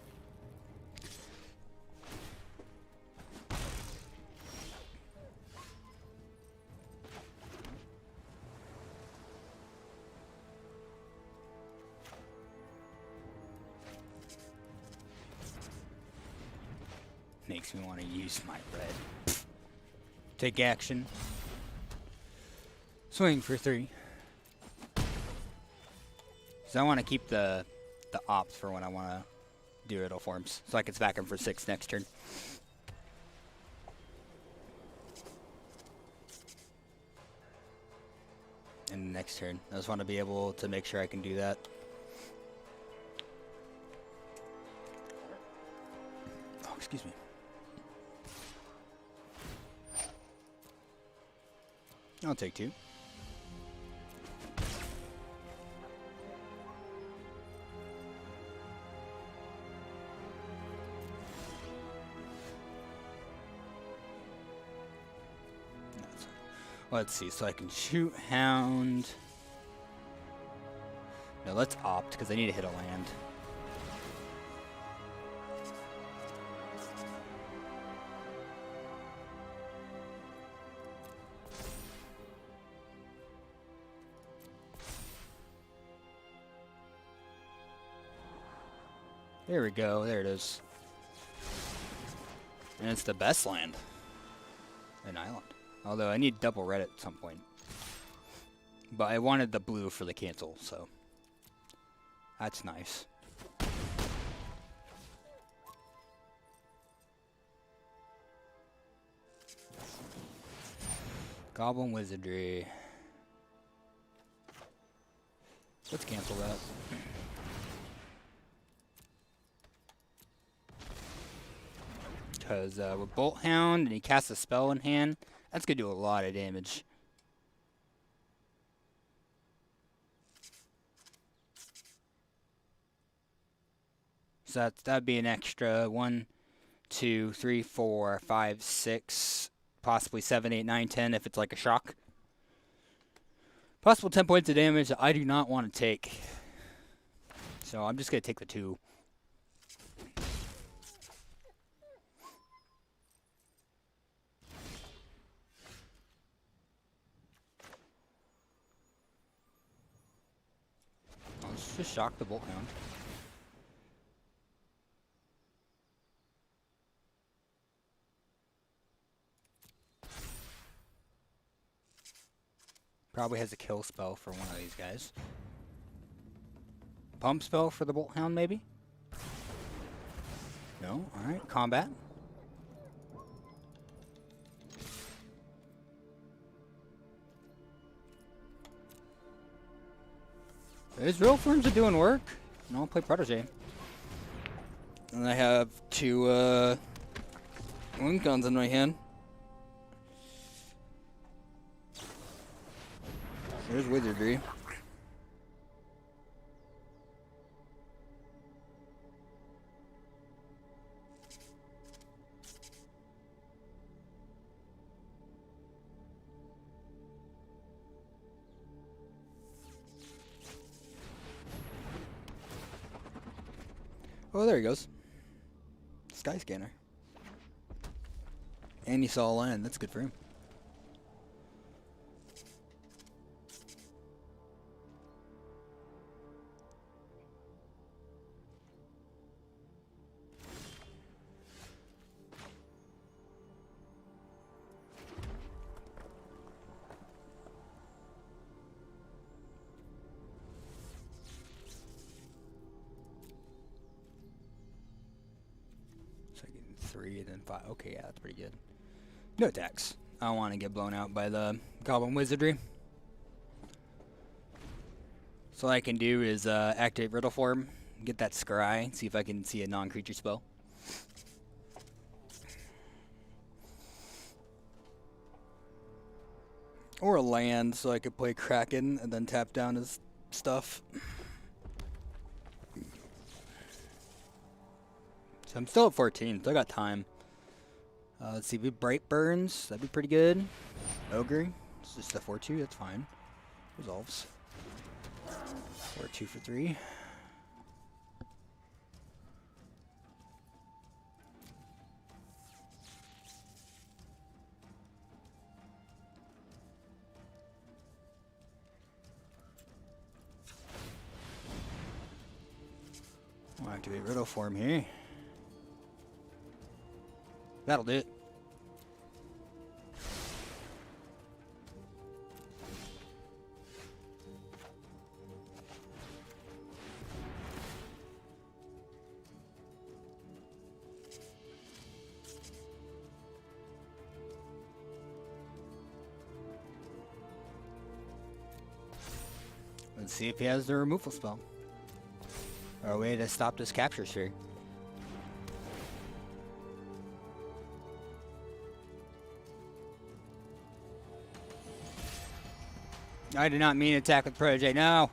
Makes me want to use my red. Take action. Swing for 3. So I want to keep the ops for when I want to do riddle forms, so I can smack him for 6 next turn. And next turn, I just want to be able to make sure I can do that. Oh, excuse me. I'll take 2. Let's see, so I can shoot Hound. No, let's opt, because I need to hit a land. There we go, there it is. And it's the best land. An island. Although I need double red at some point. But I wanted the blue for the cancel, so that's nice. Goblin Wizardry. Let's cancel that. Because with Bolt Hound and he casts a spell in hand, that's going to do a lot of damage. So that'd be an extra 1, 2, 3, 4, 5, 6, possibly 7, 8, 9, 10 if it's like a shock. Possible 10 points of damage that I do not want to take. So I'm just going to take the 2. Let's just shock the Bolt Hound. Probably has a kill spell for one of these guys. Pump spell for the Bolt Hound, maybe? No? Alright, combat. His real forms are doing work. And I'll play Protege. And I have 2 wing guns in my hand. There's Wizardry. Oh, there he goes. Sky Scanner. And he saw a land. That's good for him. So I get 3 and then 5. Okay, yeah, that's pretty good. No attacks. I don't want to get blown out by the Goblin Wizardry. So all I can do is activate Riddle Form, get that Scry, see if I can see a non-creature spell. Or a land, so I could play Kraken and then tap down his stuff. So I'm still at 14, so I got time. Let's see, we Bright Burns, that'd be pretty good. Ogre, it's just a 4-2, that's fine. Resolves. 4-2 for 3. I'll activate Riddle Form here. That'll do it. Let's see if he has the removal spell. Or a way to stop this capture sphere. I did not mean to attack with Protege, no!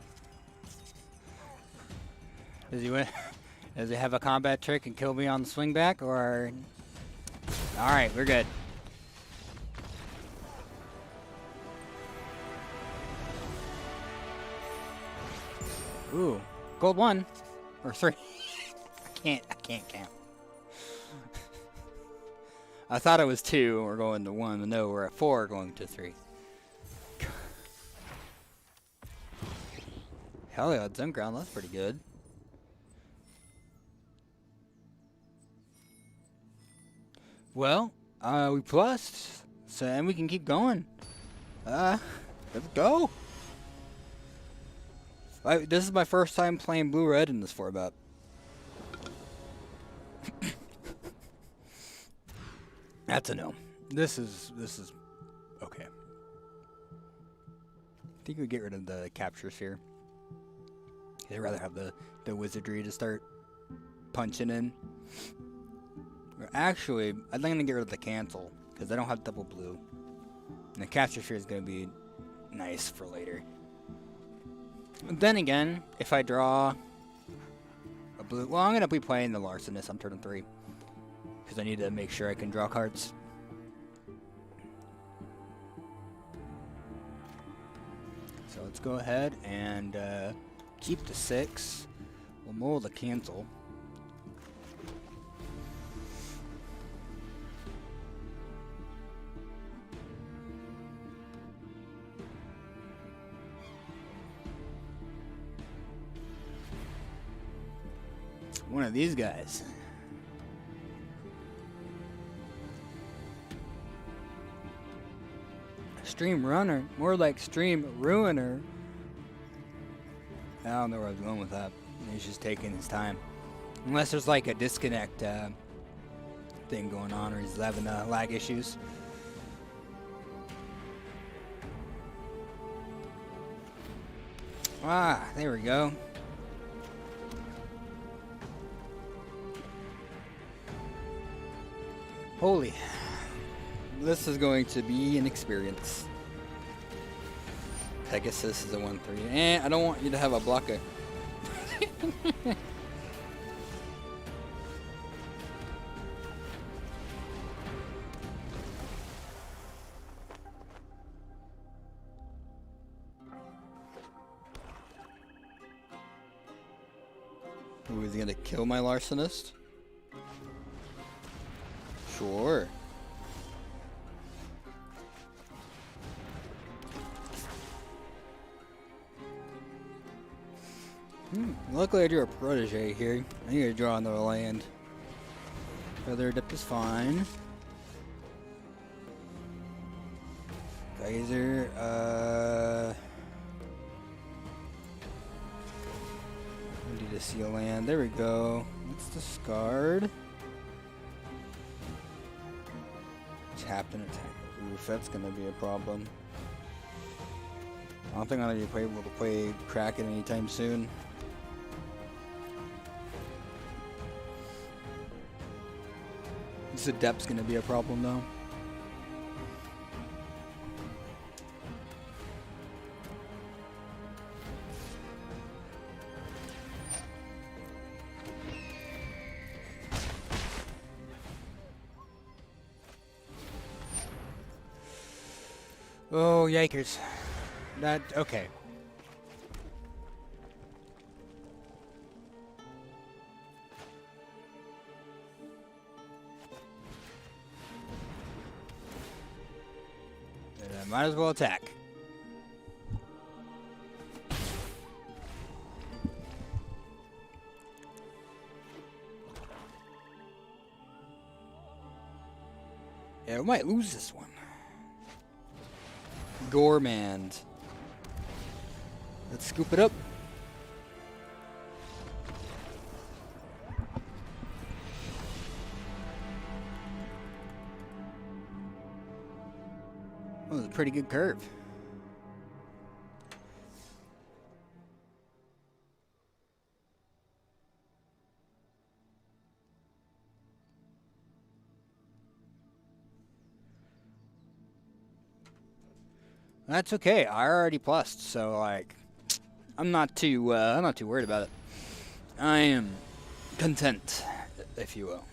Does he win? Does he have a combat trick and kill me on the swing back, or... Alright, we're good. Ooh, gold 1 or 3. I can't count. I thought it was 2. We're going to 1, but no, we're at 4, going to 3. Hell yeah, Zone Ground. That's pretty good. Well, we plussed, so and we can keep going. Let's go. This is my first time playing blue-red in this format. That's a no. This is okay. I think we get rid of the captures here. I'd rather have the wizardry to start punching in. Or actually, I think I'm gonna get rid of the cancel because I don't have double blue. And the capture sphere is gonna be nice for later. Then again, if I draw a blue... Well, I'm going to be playing the Larcenist on turn 3. Because I need to make sure I can draw cards. So let's go ahead and keep the 6. We'll mold the cancel. One of these guys. Stream Runner. More like Stream Ruiner. I don't know where I was going with that. He's just taking his time. Unless there's like a disconnect thing going on, or he's having lag issues. Ah, there we go. Holy, this is going to be an experience. Pegasus is a 1/3. I don't want you to have a blocker. Ooh, is he gonna kill my Larcenist? Sure. Luckily I drew a Protege here. I need to draw another land. Feather Adept is fine. Geyser, I need to see a land. There we go. Let's discard. Tap and attack. Oof, that's gonna be a problem. I don't think I'm gonna be able to play Kraken anytime soon. This Adept's gonna be a problem though. Oh, yikers. That, okay. Then I might as well attack. Yeah, we might lose this one. Gormand. Let's scoop it up. That was a pretty good curve. That's okay. I already plussed, so like, I'm not too worried about it. I am content, if you will.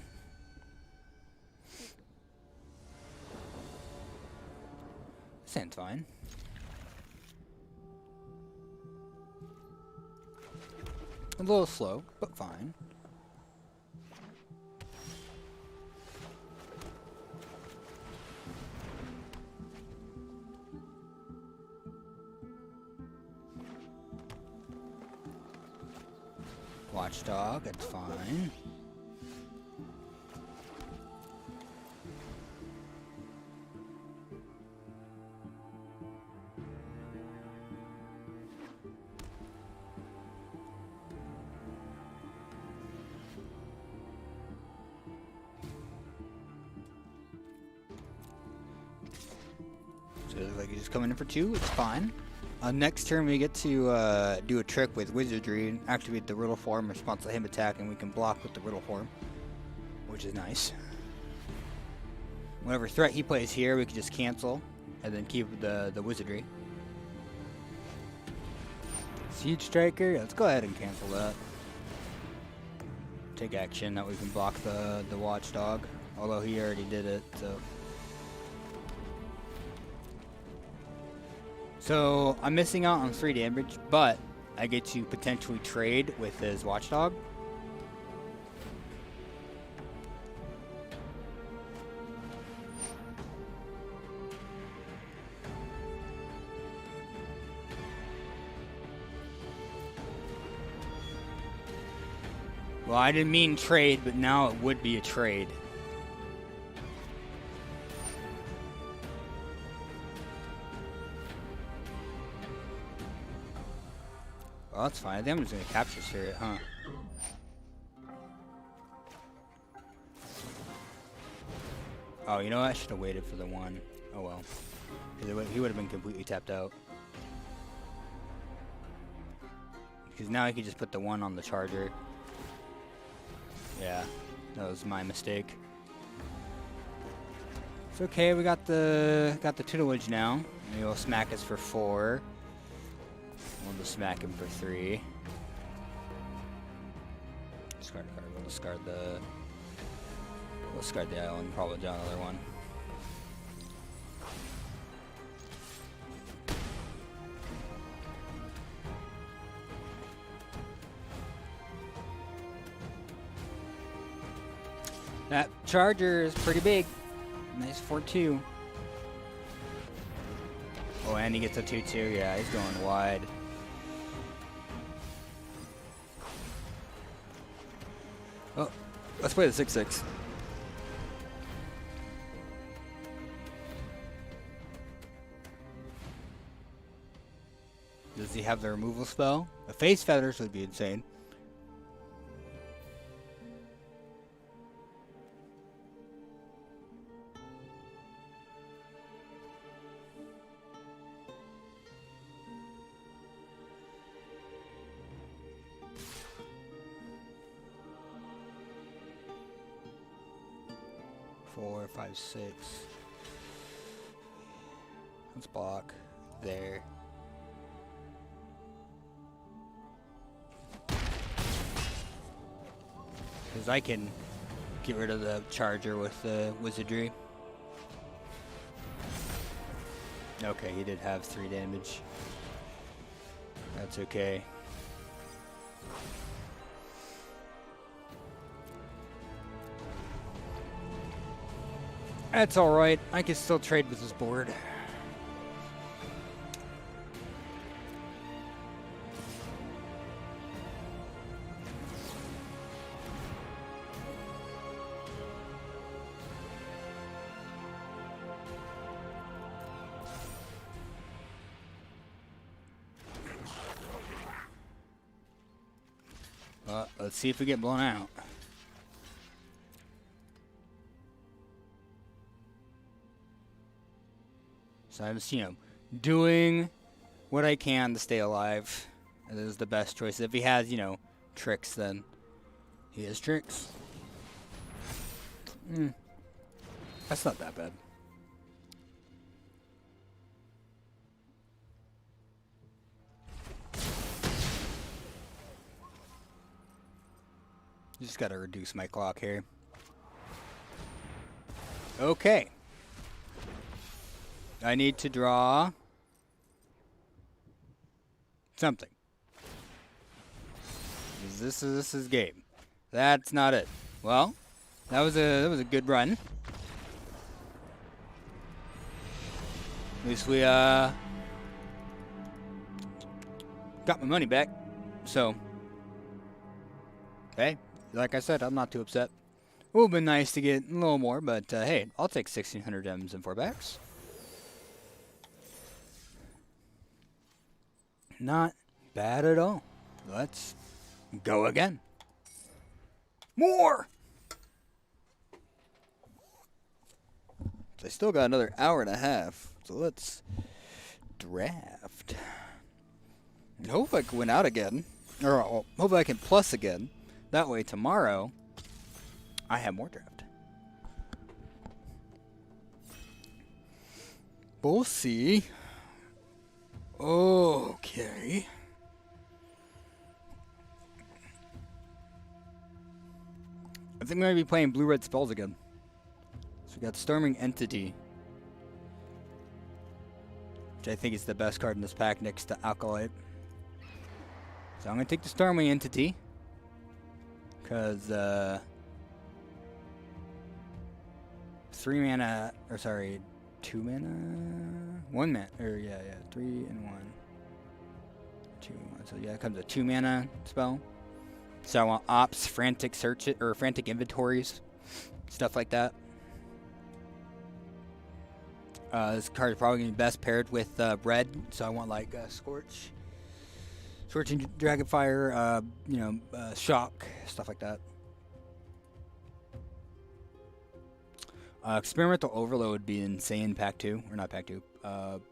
Sounds fine. A little slow, but fine. Watchdog, that's fine. So it looks like he's just coming in for 2, it's fine. Next turn we get to do a trick with Wizardry and activate the Riddle Form in response to him attacking. We can block with the Riddle Form, which is nice. Whatever threat he plays here, we can just cancel and then keep the Wizardry. Siege Striker, let's go ahead and cancel that. Take action, that we can block the Watchdog, although he already did it, so. So, I'm missing out on 3 damage, but I get to potentially trade with his Watchdog. Well, I didn't mean trade, but now it would be a trade. Well, that's fine. I think I'm just going to capture Spirit, huh? Oh, you know what? I should have waited for the 1. Oh, well. He would have been completely tapped out. Because now I could just put the 1 on the charger. Yeah, that was my mistake. It's okay. We got the tutelage now. Maybe he'll smack us for 4. We'll just smack him for 3. Discard a card. We'll discard the island. Probably draw another one. That charger is pretty big. Nice 4-2. Oh, and he gets a 2-2. Yeah, he's going wide. Oh, let's play the 6-6. Does he have the removal spell? The Face Feathers would be insane. Four, 5, 6. Let's block there. Because I can get rid of the charger with the Wizardry. Okay, he did have 3 damage. That's okay. That's alright. I can still trade with this board. Let's see if we get blown out. So I'm just, doing what I can to stay alive. This is the best choice. If he has, tricks, then he has tricks. That's not that bad. Just gotta reduce my clock here. Okay. I need to draw something. This is game. That's not it. Well, that was a good run. At least we got my money back. So, hey, like I said, I'm not too upset. It would have been nice to get a little more, but hey, I'll take 1,600 gems and 4 backs. Not bad at all. Let's go again. More! So I still got another hour and a half. So let's draft. I hope I can win out again. Or hope I can plus again. That way tomorrow I have more draft. We'll see. Okay. I think we're going to be playing blue-red spells again. So we got Storming Entity, which I think is the best card in this pack next to Acolyte. So I'm going to take the Storming Entity, because 2 mana, 3 and 1. 2 and 1. So yeah, it comes a 2 mana spell. So I want Ops, Frantic Search or Frantic Inventories, stuff like that. This card is probably going to be best paired with red, so I want like Scorching Dragonfire, Shock, stuff like that. Experimental Overload would be insane. Pack 2, or not Pack 2,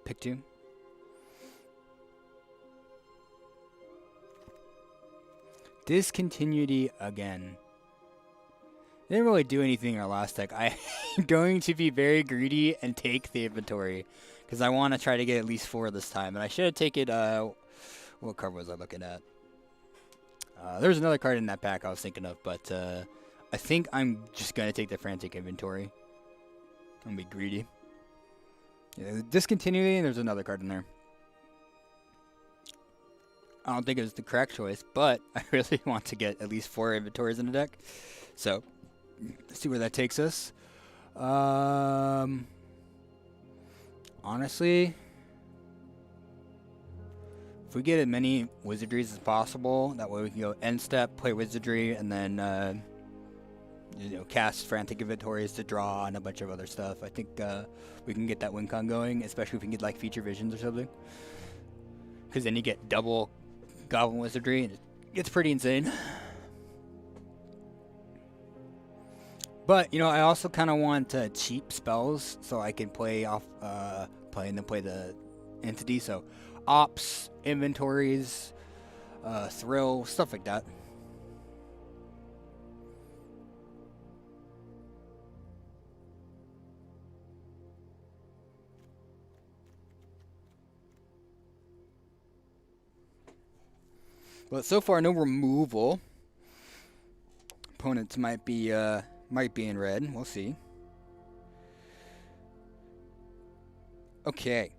Pick 2. Discontinuity again. Didn't really do anything in our last deck. I'm going to be very greedy and take the inventory, because I want to try to get at least 4 this time. And I should have taken, what card was I looking at? There's another card in that pack I was thinking of, but I think I'm just going to take the Frantic Inventory. I'm going to be greedy. Yeah, Discontinuity, and there's another card in there. I don't think it was the correct choice, but I really want to get at least 4 inventories in the deck. So, let's see where that takes us. Honestly, if we get as many wizardries as possible, that way we can go end step, play wizardry, and then cast Frantic Inventories to draw and a bunch of other stuff. I think we can get that win con going, especially if we can get like Feature Visions or something. Because then you get double Goblin Wizardry, and it gets pretty insane. But, I also kind of want cheap spells, so I can play off, play the entity. So, Ops, Inventories, Thrill, stuff like that. But so far, no removal. Opponents might be in red. We'll see. Okay.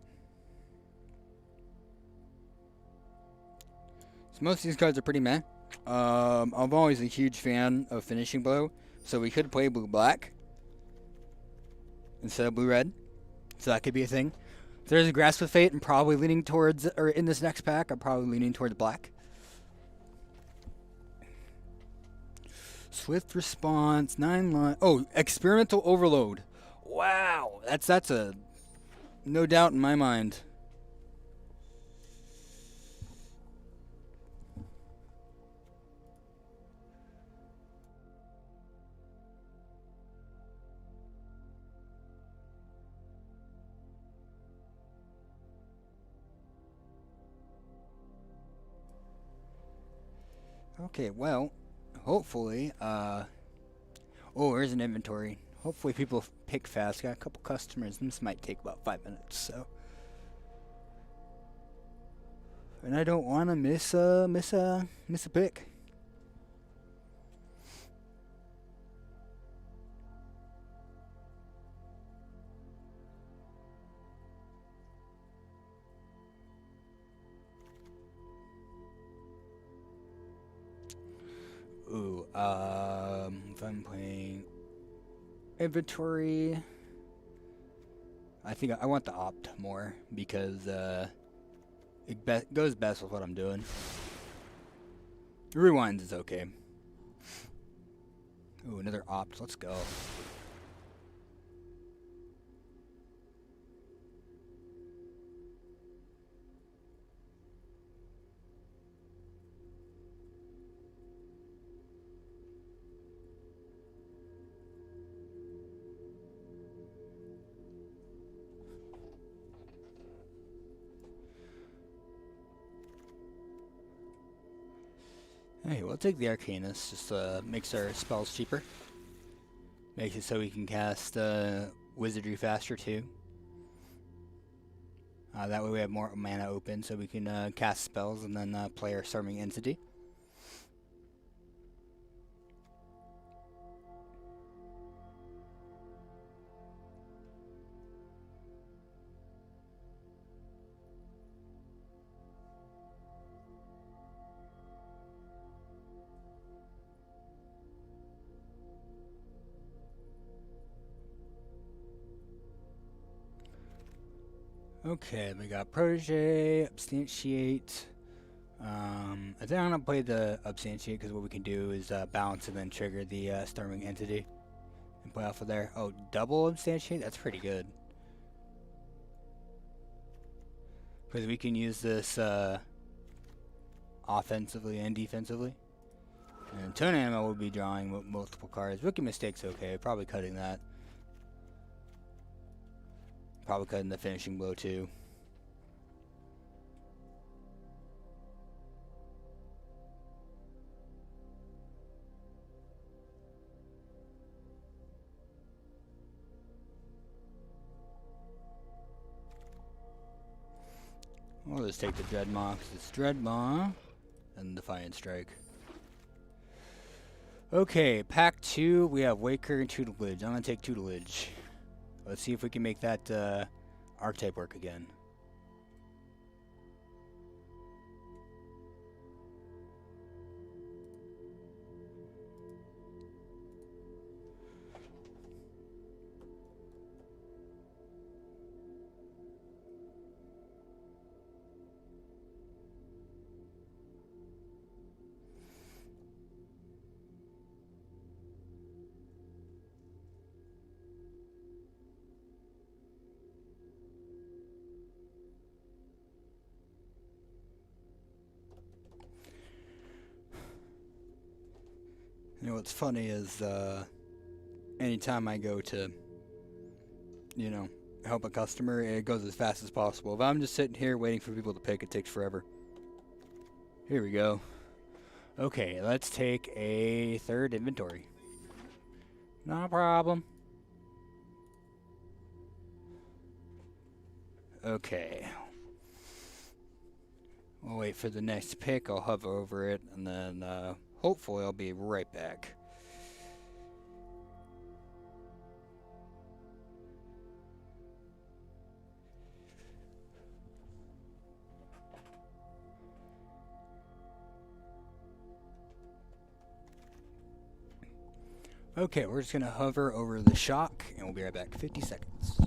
So most of these cards are pretty meh. I'm always a huge fan of Finishing Blow, so we could play blue-black instead of blue-red. So that could be a thing. If there's a Grasp of Fate, I'm probably leaning towards, or in this next pack, I'm probably leaning towards black. Swift Response, 9 line. Oh, Experimental Overload. Wow, that's a no doubt in my mind. Okay, well, hopefully, oh, there's an inventory. Hopefully people pick fast. Got a couple customers. This might take about 5 minutes, so. And I don't want to miss a pick. Ooh, if I'm playing inventory, I think I want the opt more because it goes best with what I'm doing. Rewinds is okay. Ooh, another opt. Let's go. Hey, we'll take the Arcanist. Just makes our spells cheaper. Makes it so we can cast Wizardry faster too. That way we have more mana open, so we can cast spells and then play our Storming Entity. Okay, we got Protege, Substantiate. I think I'm gonna play the Substantiate because what we can do is bounce and then trigger the Storming Entity and play off of there. Oh, double Substantiate? That's pretty good. Because we can use this offensively and defensively. And Tone Animal will be drawing multiple cards. Rookie Mistake's okay, probably cutting that. Probably cutting the Finishing Blow too. We'll just take the Dreadmaw because it's Dreadmaw and Defiant Strike. Okay, pack 2, we have Waker and Tutelage. I'm going to take Tutelage. Let's see if we can make that archetype work again. You know what's funny is anytime I go to, help a customer, it goes as fast as possible. If I'm just sitting here waiting for people to pick, it takes forever. Here we go. Okay, let's take a third inventory. Not a problem. Okay. We'll wait for the next pick. I'll hover over it, and then hopefully I'll be right back. Okay, we're just going to hover over the shock, and we'll be right back. 50 seconds.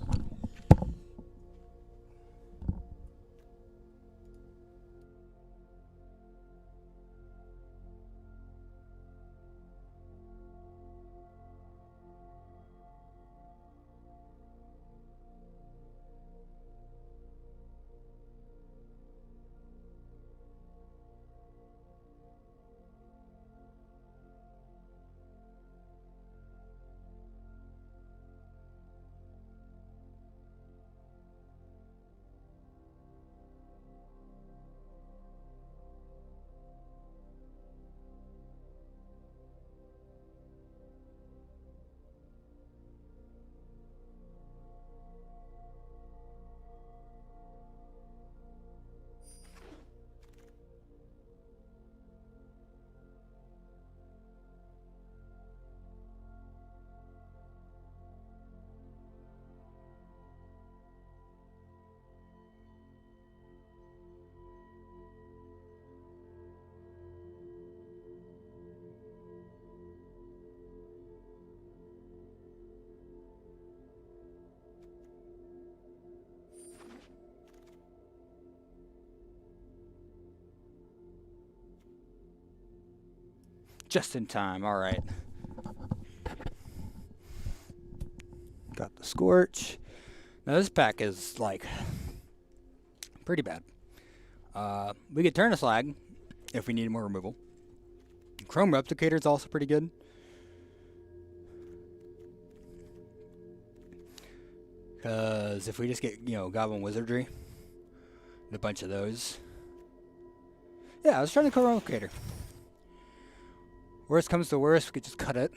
Just in time. All right. Got the Scorch. Now this pack is like pretty bad. We could turn a slag if we need more removal. Chrome Replicator is also pretty good. Because if we just get, Goblin Wizardry, and a bunch of those. Yeah, I was trying to Chrome Replicator. Worst comes to worst, we could just cut it.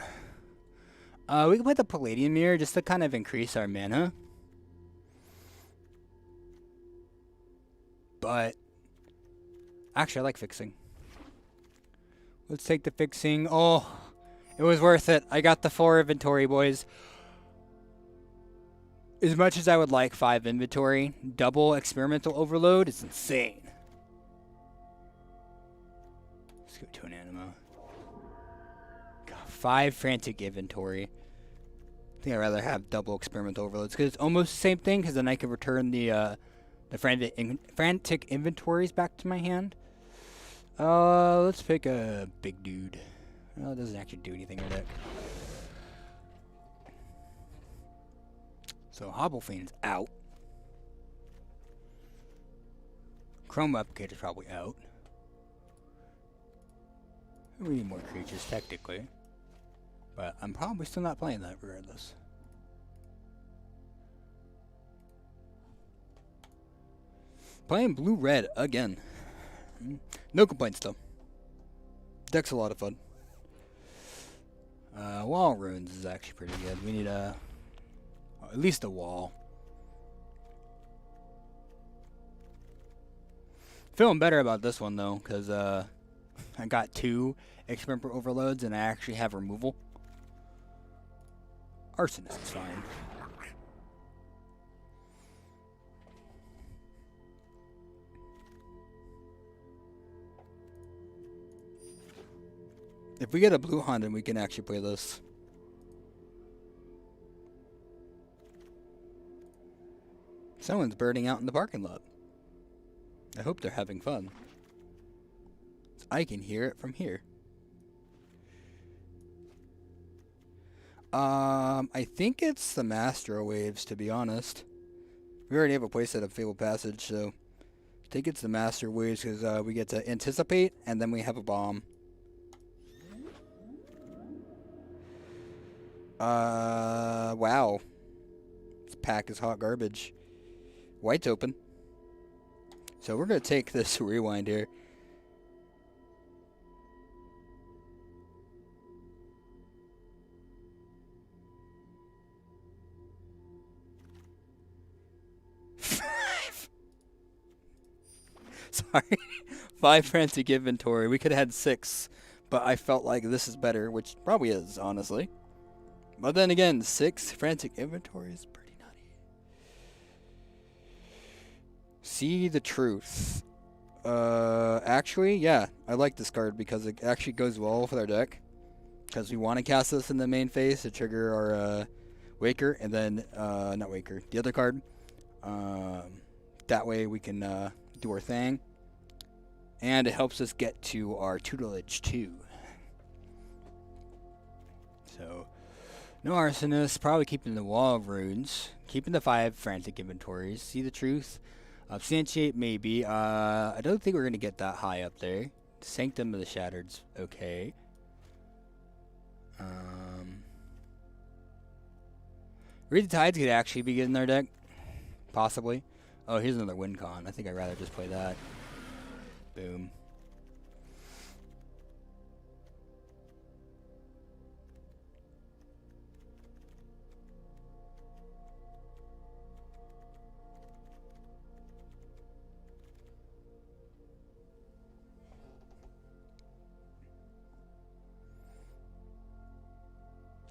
We can play the Palladium Mirror just to kind of increase our mana. But actually, I like fixing. Let's take the fixing. Oh, it was worth it. I got the 4 inventory, boys. As much as I would like 5 inventory, double experimental overload is insane. Let's go to an Animo. God, 5 frantic inventory. I think I'd rather have double experimental overloads because it's almost the same thing. Because then I can return the frantic inventories back to my hand. Let's pick a big dude. Well, it doesn't actually do anything with it. So Hobblefiend's out. Chrome Replicator's probably out. We need more creatures, technically. But I'm probably still not playing that regardless. Playing blue-red again. No complaints, though. Deck's a lot of fun. Wall Ruins is actually pretty good. We need at least a wall. Feeling better about this one, though, because I got 2 experimental overloads and I actually have removal. Arsonist is fine. If we get a blue hunt, then we can actually play this. Someone's birding out in the parking lot. I hope they're having fun. I can hear it from here. I think it's the Master Waves, to be honest. We already have a playset of Fabled Passage, so I think it's the Master Waves because we get to anticipate and then we have a bomb. Wow. This pack is hot garbage. White's open. So we're going to take this rewind here. Sorry. 5 frantic inventory. We could have had 6, but I felt like this is better, which probably is, honestly. But then again, 6 frantic inventory is pretty nutty. See the Truth. Actually, yeah, I like this card because it actually goes well with our deck. Because we want to cast this in the main phase to trigger our Waker, and then, not Waker, the other card. That way we can do our thing. And it helps us get to our tutelage too. So, no Arsonist, probably keeping the Wall of Runes, keeping the 5 frantic inventories, See the Truth, Substantiate maybe. I don't think we're going to get that high up there. Sanctum of the Shattered's okay. Read the Tides could actually be good in our deck. Possibly. Oh, here's another win con. I think I'd rather just play that. Boom.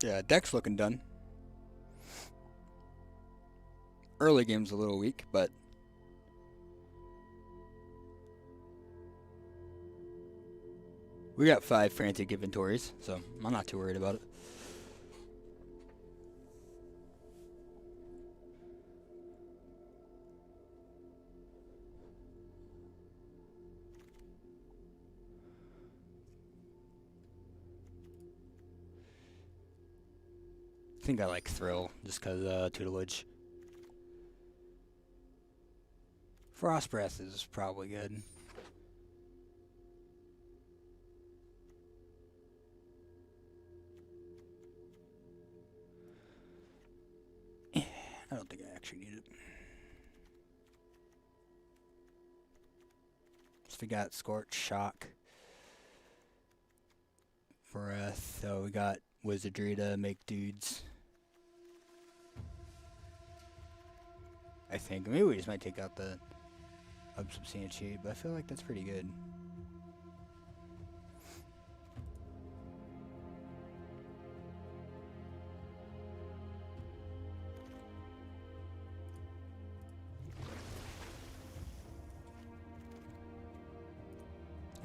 Yeah, deck's looking done. Early game's a little weak, but we got 5 frantic inventories, so I'm not too worried about it. I think I like Thrill, just because tutelage. Frost Breath is probably good. I don't think I actually need it. So we got Scorch, Shock, Breath. So we got Wizardry to make dudes. I think. Maybe we just might take out the Unsubstantiate, but I feel like that's pretty good.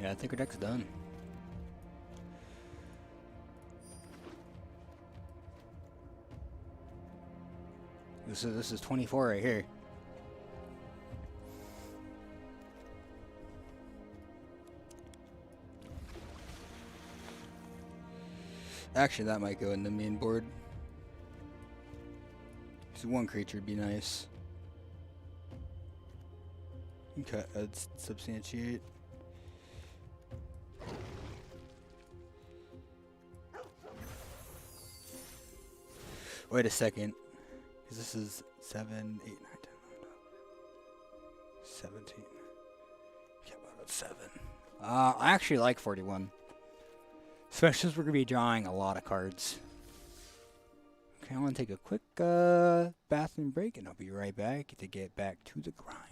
Yeah, I think our deck's done. This is 24 right here. Actually, that might go in the main board. Because one creature would be nice. Okay, let's substantiate. Wait a second. Because this is 7, 8, 9, 10, 11, 17. Yeah, about 7. I actually like 41. Especially since we're going to be drawing a lot of cards. Okay, I want to take a quick bathroom break, and I'll be right back to get back to the grind.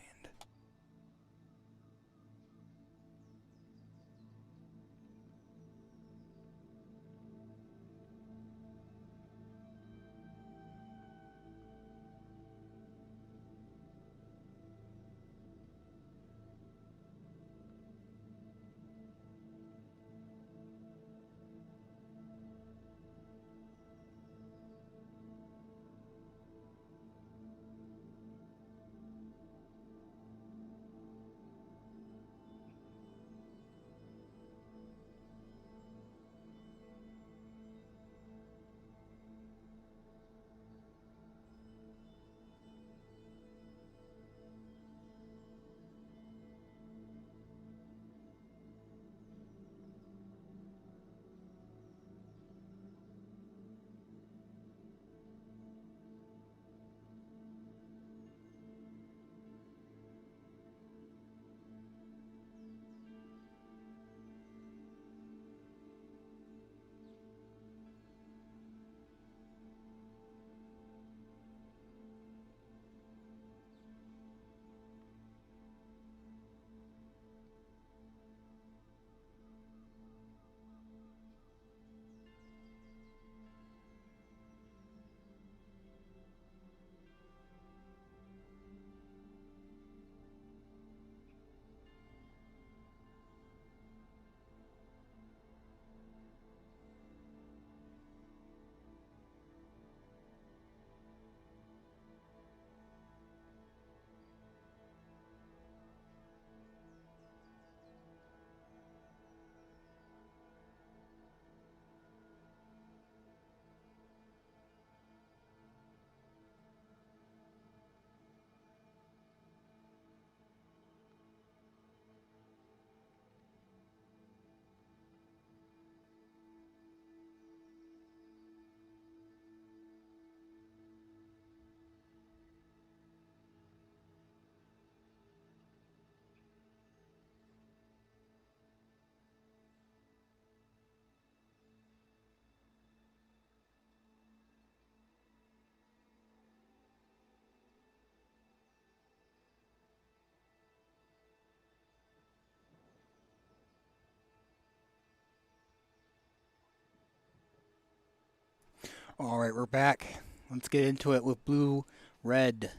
Alright, we're back. Let's get into it with blue-red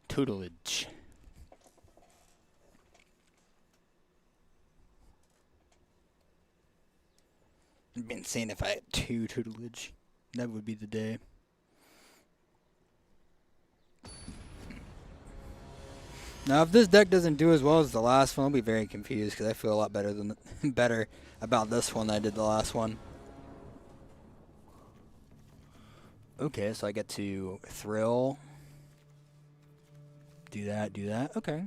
tutelage. I've been saying if I had 2 tutelage, that would be the day. Now, if this deck doesn't do as well as the last one, I'll be very confused because I feel a lot better about this one than I did the last one. Okay, so I get to thrill. Do that. Okay.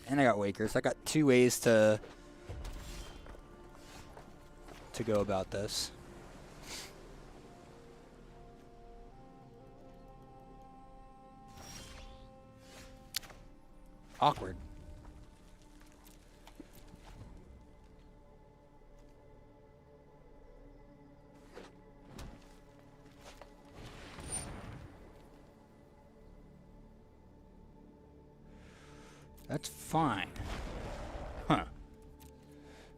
And I got Waker, so I got 2 ways to go about this. Awkward. That's fine. Huh.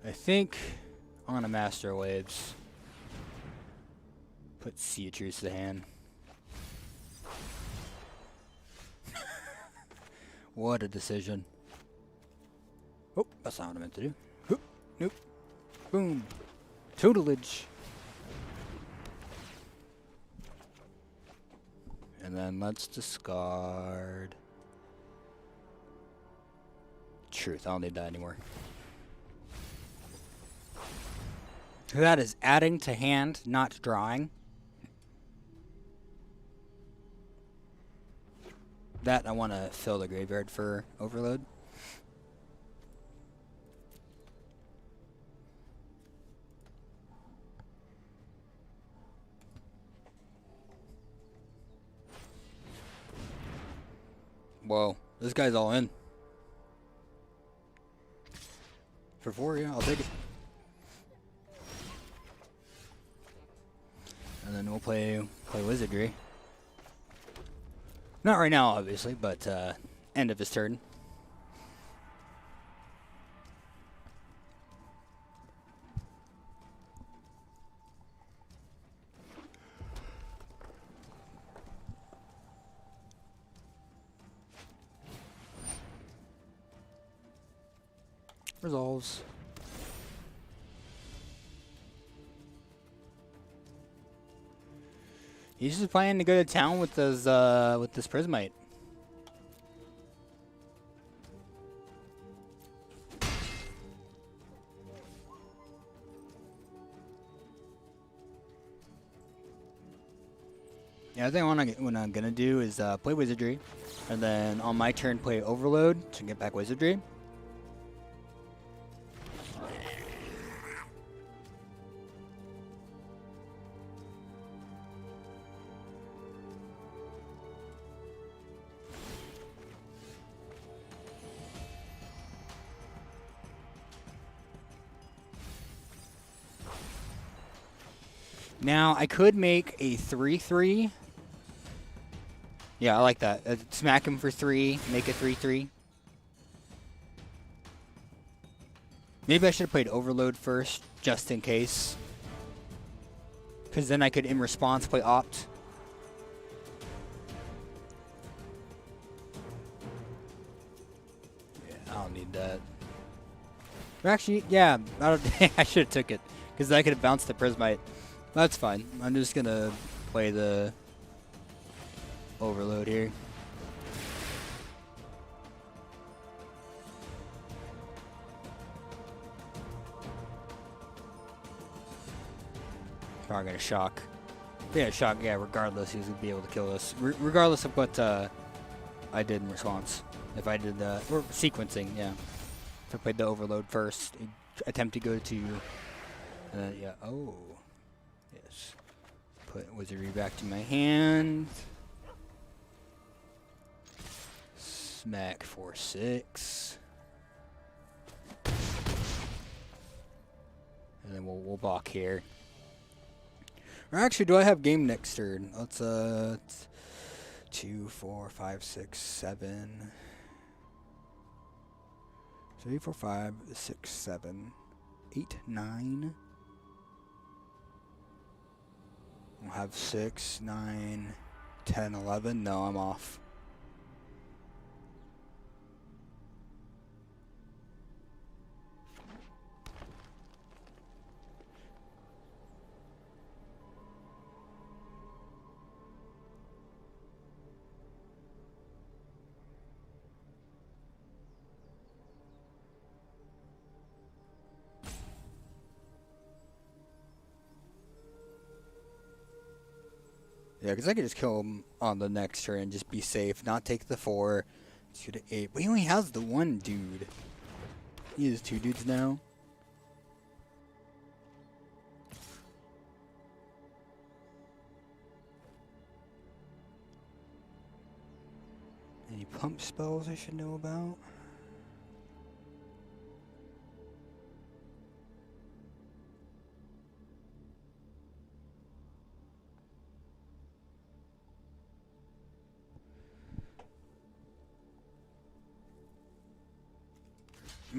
I think on a Master Waves, put Seatruse to the hand. What a decision. Oh, that's not what I meant to do. Oop, nope. Boom. Tutelage. And then let's discard Truth. I don't need that anymore. That is adding to hand, not drawing. That I want to fill the graveyard for Overload. Whoa, this guy's all in. For 4, yeah, I'll take it. And then we'll play Wizardry. Not right now, obviously, but end of his turn. Resolves. He's just planning to go to town with this Prismite. Yeah, I think what I'm gonna do is play Wizardry, and then on my turn play Overload to get back Wizardry. Now, I could make a 3/3. Yeah, I like that. Smack him for 3, make a 3/3. Maybe I should have played Overload first, just in case. Because then I could, in response, play Opt. Yeah, I don't need that. Or actually, yeah, I should have took it. Because I could have bounced the Prismite. That's fine. I'm just going to play the Overload here. Probably going to shock. Yeah, shock. Yeah, regardless, he's going to be able to kill us. Regardless of what I did in response. If I did the... Or sequencing, yeah. If I played the Overload first, attempt to go to... yeah, oh... Yes. Put Wizardry back to my hand. Smack for 6. And then we'll block here. Or actually, do I have game next turn? Let's 2, 4, 5, 6, 7. 3, 4, 5, 6, 7, 8, 9. We'll have 6, 9, 10, 11. No, I'm off. Yeah, because I could just kill him on the next turn and just be safe, not take the 4, 2 to 8. But he only has the 1 dude. He has 2 dudes now. Any pump spells I should know about?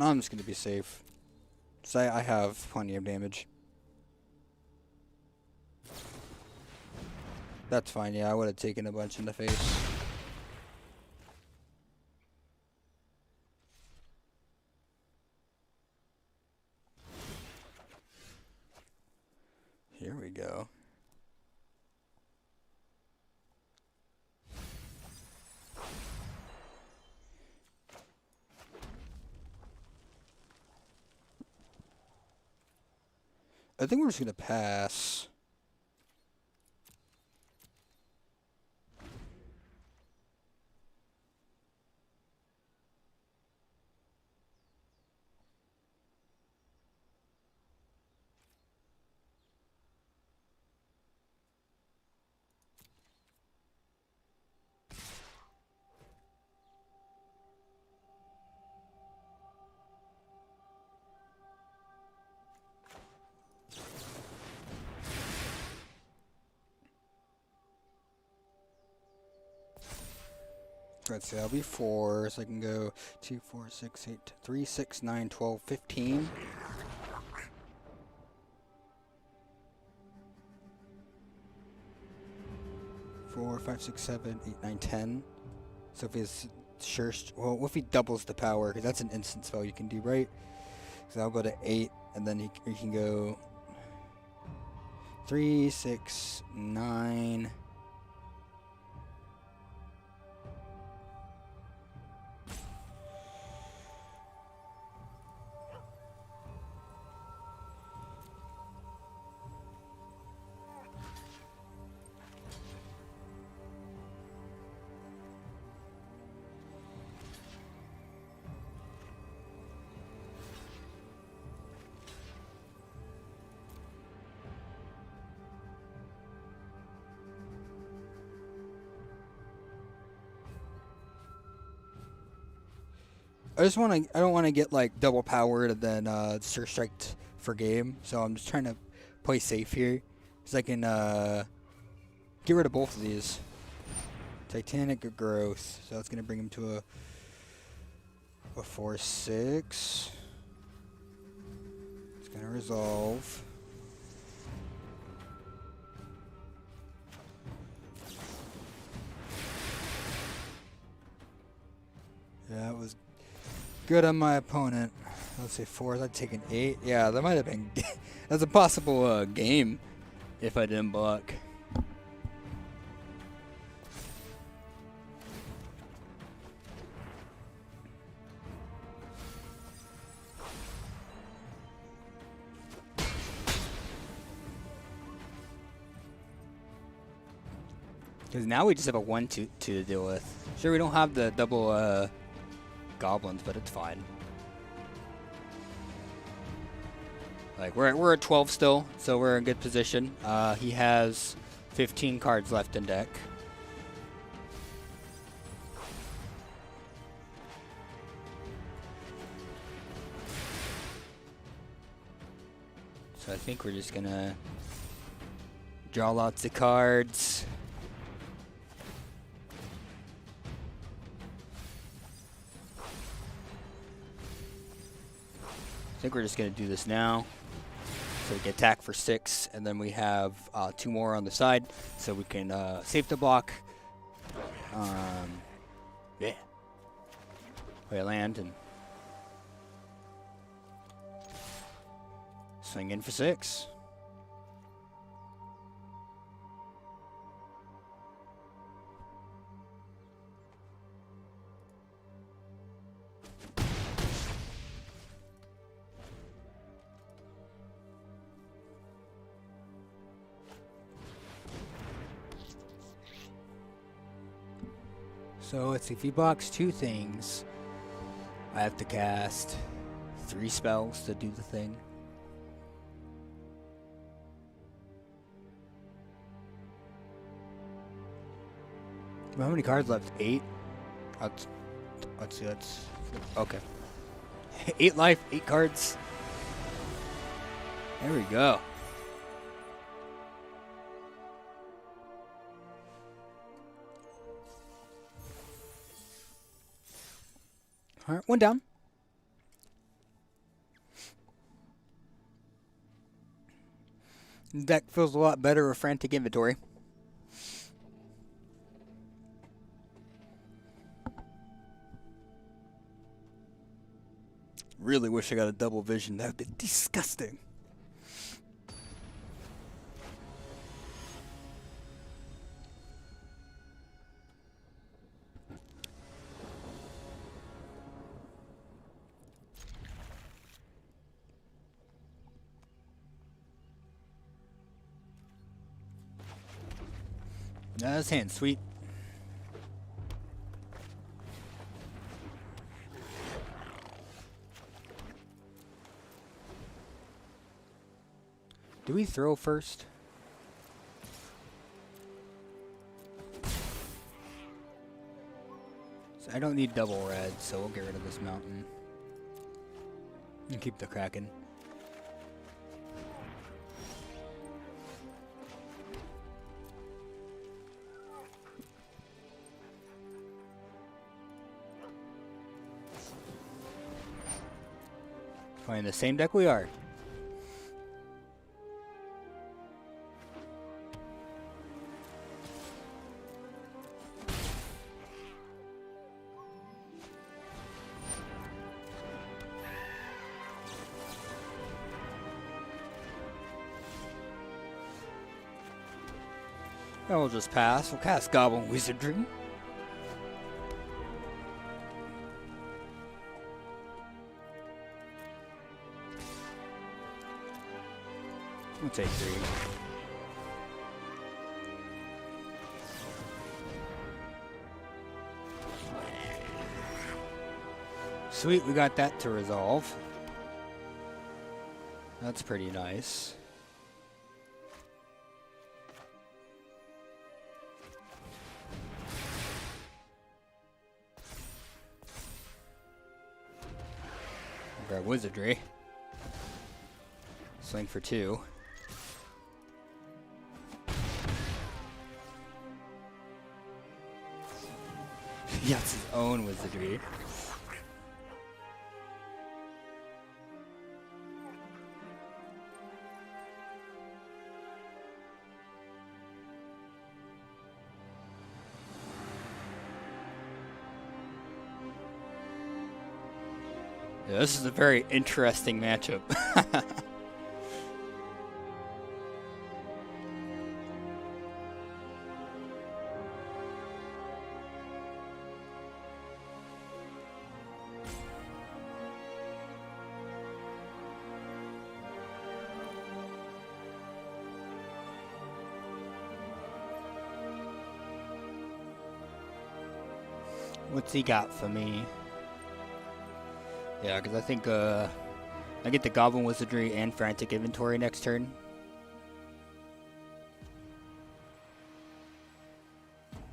I'm just going to be safe. So I have plenty of damage. That's fine, yeah, I would have taken a bunch in the face. Here we go. I think we're just going to pass. Let's see, I'll be 4, so I can go 2, 4, 6, 8, 3, 6, 9, 12, 15. Four, 5, 6, 7, 8, 9, 10. So if he's well, if he doubles the power, because that's an instant spell you can do, right? So I'll go to 8, and then he can go 3, 6, 9. I don't want to get like double powered and then Sir Striked for game. So I'm just trying to play safe here, so I can get rid of both of these. Titanic growth, so that's gonna bring him to a 4/6. It's gonna resolve. Yeah, it was good on my opponent. Let's say 4. I'd take an 8. Yeah, that might have been. That's a possible game if I didn't block. Because now we just have a 1/2 to deal with. Sure, we don't have the double goblins, but it's fine. Like we're at 12 still, so we're in good position. He has 15 cards left in deck. So I think we're just gonna draw lots of cards. I think we're just gonna do this now. So we can attack for 6, and then we have 2 more on the side, so we can save the block. Yeah. Play a land and swing in for 6. So let's see, if he blocks 2 things, I have to cast 3 spells to do the thing. How many cards left? 8? Let's see, okay. 8 life, 8 cards. There we go. Alright, 1 down. Deck feels a lot better with Frantic Inventory. Really wish I got a double vision. That would be disgusting. That's hand sweet. Do we throw first? So I don't need double red, so we'll get rid of this mountain. And keep the Kraken. Playing the same deck we are. And we'll just pass. We'll cast Goblin Wizardry. We'll take 3. Sweet, we got that to resolve. That's pretty nice. Grab Wizardry. Swing for 2. He has his own Wizardry. Yeah, this is a very interesting matchup. What's he got for me? Yeah, because I think I get the Goblin Wizardry and Frantic Inventory next turn.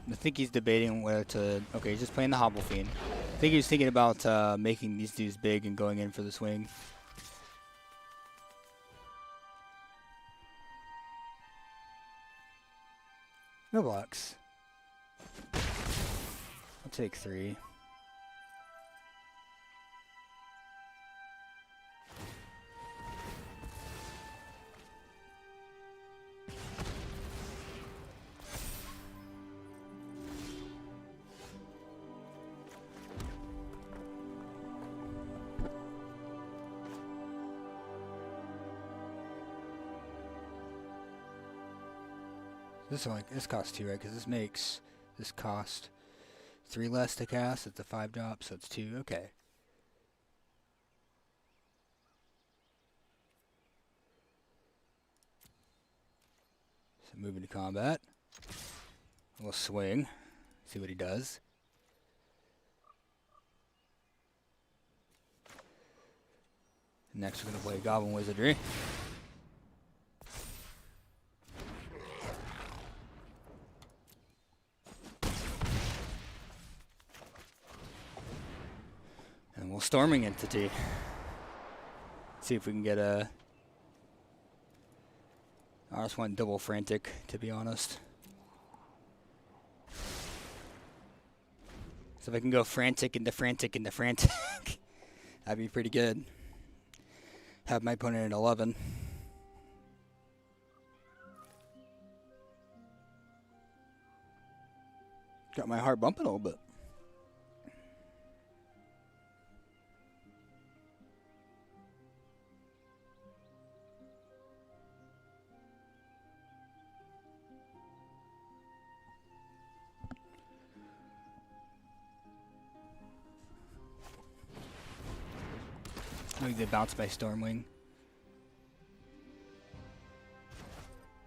I think he's debating whether to... Okay, he's just playing the Hobble Fiend. I think he's thinking about making these dudes big and going in for the swing. No blocks. I'll take 3. This costs 2, right? Because this makes this cost 3 less to cast. It's a 5 drop, so it's 2. Okay. So moving to combat. We'll swing. See what he does. Next, we're going to play Goblin Wizardry. And we'll Storming Entity. See if we can get a... I just want double Frantic, to be honest. So if I can go Frantic into Frantic into Frantic, that'd be pretty good. Have my opponent at 11. Got my heart bumping a little bit. Maybe they bounce by Stormwing.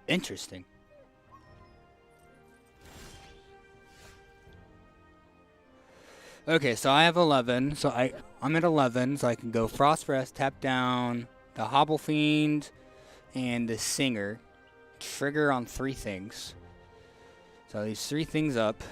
Interesting. Okay, so I have 11. So I'm at 11, so I can go Frost Breath, tap down the Hobble Fiend and the Singer. Trigger on 3 things. So these 3 things up.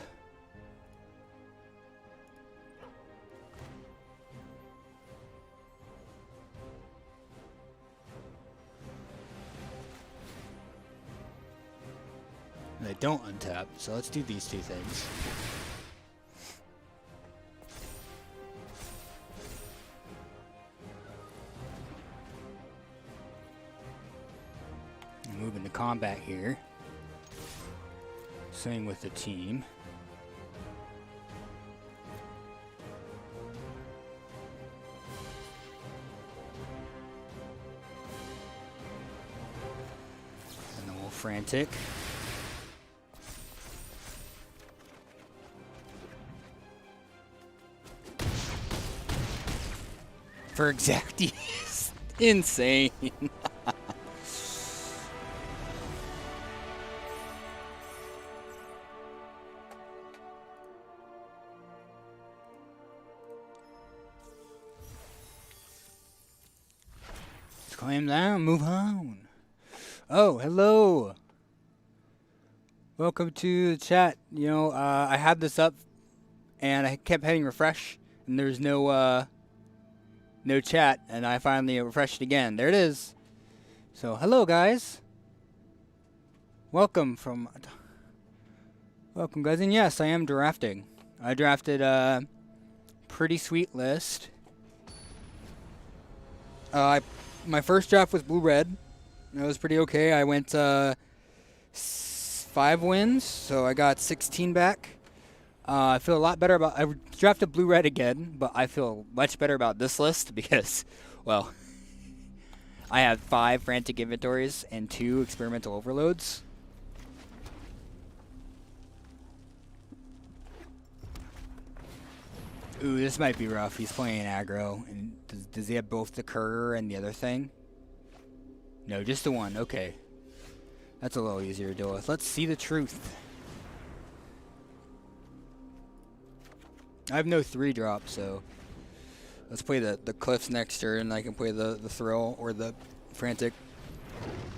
And they don't untap, so let's do these 2 things. Move into combat here. Same with the team. And then we'll Frantic. For exacties. Insane. Climb down, move on. Oh, hello. Welcome to the chat. You know, I had this up and I kept hitting refresh and there's no chat, and I finally refreshed it again. There it is. So, hello guys. Welcome guys, and yes, I am drafting. I drafted a pretty sweet list. My first draft was blue-red. That was pretty okay. I went 5 wins, so I got 16 back. I feel a lot better about... I drafted blue-red again, but I feel much better about this list because, well, I have 5 Frantic Inventories and 2 Experimental Overloads. Ooh, this might be rough. He's playing aggro. And does he have both the Cur and the other thing? No, just the one. Okay. That's a little easier to deal with. Let's see the truth. I have no 3-drop, so let's play the Cliffs next turn, and I can play the Thrill or the Frantic.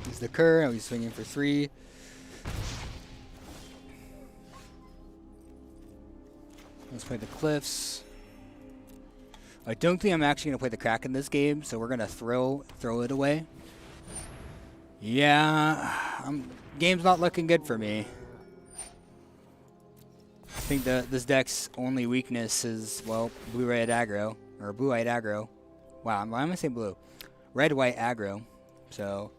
He's the Cur, and he's swinging for 3. Let's play the Cliffs. I don't think I'm actually going to play the Crack in this game, so we're going to throw it away. Yeah, game's not looking good for me. I think this deck's only weakness is, well, blue-red aggro, or blue-white aggro. Wow, why am I saying blue? Red-white aggro, so...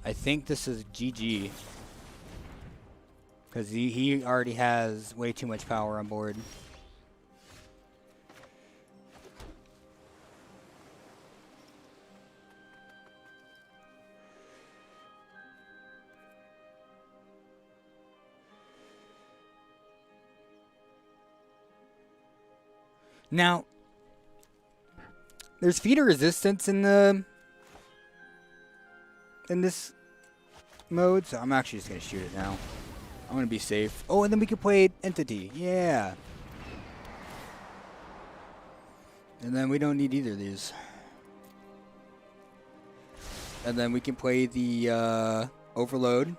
I think this is GG. Because he already has way too much power on board. Now, there's feeder resistance in this mode, so I'm actually just gonna shoot it now. I'm gonna be safe. Oh, and then we can play Entity. Yeah. And then we don't need either of these. And then we can play the Overload.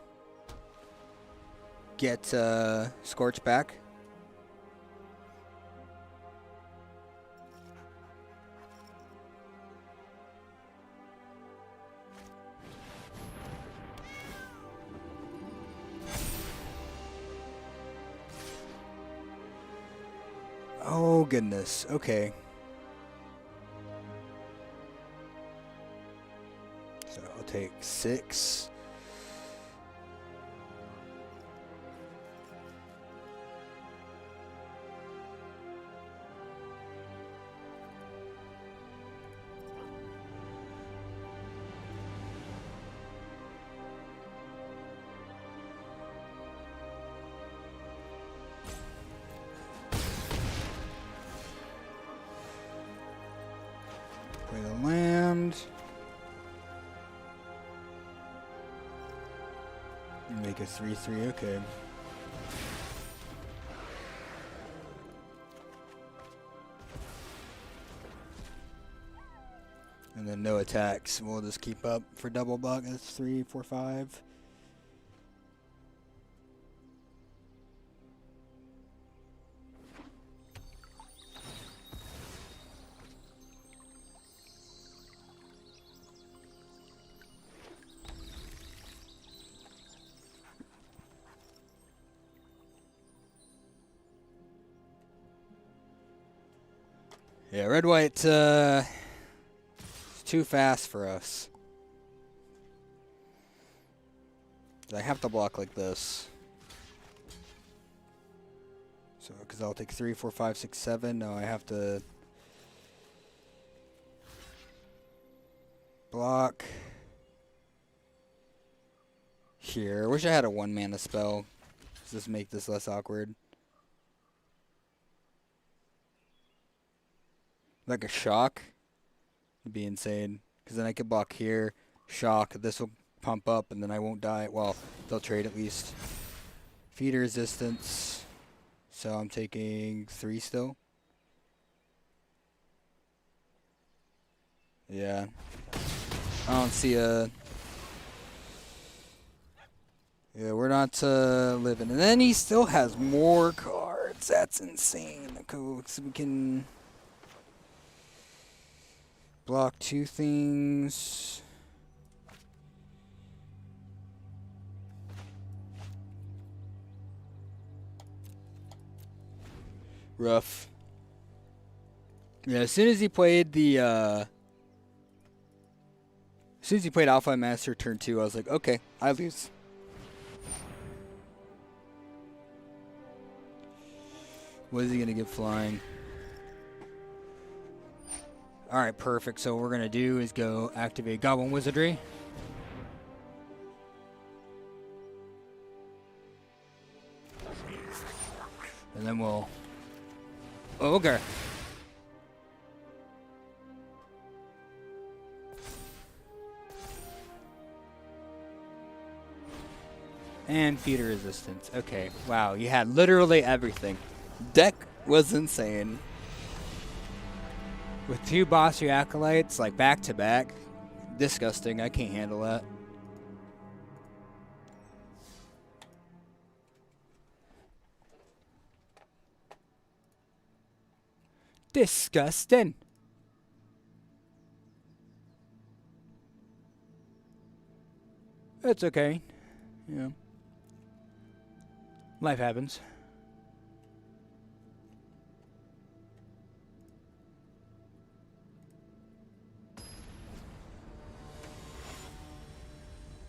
Get Scorch back. Oh, goodness. Okay. So I'll take 6. Play the land. Make a 3/3, okay. And then no attacks. We'll just keep up for double block. That's 3, 4, 5. Yeah, red-white, it's too fast for us. I have to block like this. So, because I'll take 3, 4, 5, 6, 7. No, I have to block here. I wish I had a 1-mana spell. Does this make this less awkward? Like a shock would be insane, because then I could block here, shock, this will pump up, and then I won't die. Well, they'll trade at least. Feeder resistance, so I'm taking 3 still. Yeah, I don't see a... Yeah, we're not living. And then he still has more cards. That's insane. Cool, so we can... block 2 things. Rough. Yeah, as soon as he played the as soon as he played Alpha Master turn 2, I was like, okay, I lose. What is he gonna get flying? Alright, perfect. So what we're going to do is go activate Goblin Wizardry. And then we'll... Ogre. And feeder resistance. Okay, wow. You had literally everything. Deck was insane. With 2 Bossy Acolytes, like back to back, disgusting. I can't handle that. Disgusting. It's okay. You know, life happens.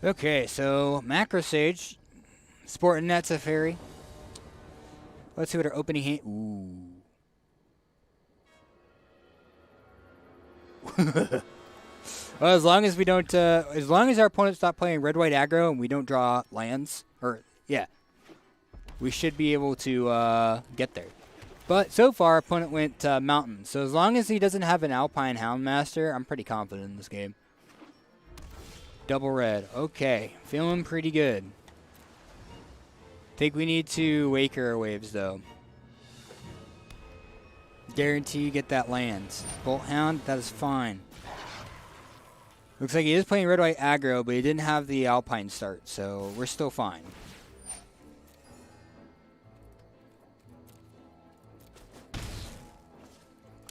Okay, so Macro Sage, Sporting Nets a Fairy. Let's see what our opening hand. Ooh. Well, as long as we don't, as long as our opponents stop playing red-white aggro and we don't draw lands, or yeah, we should be able to get there. But so far, our opponent went mountain. So as long as he doesn't have an Alpine Houndmaster, I'm pretty confident in this game. Double red. Okay. Feeling pretty good. Think we need to Waker our waves, though. Guarantee you get that land. Bolt Hound, that is fine. Looks like he is playing red-white aggro, but he didn't have the Alpine start, so we're still fine.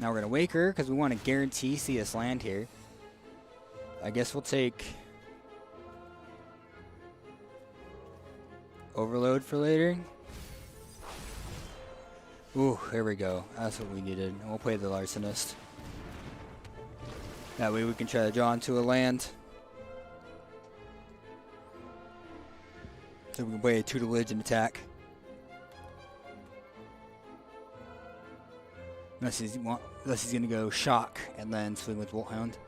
Now we're going to wake her because we want to guarantee see us land here. I guess we'll take Overload for later. Ooh, here we go. That's what we needed. We'll play the Larcenist. That way we can try to draw into a land. So we can play a tutelage and attack. Unless he's going to go Shock and then swing with Bolt Hound.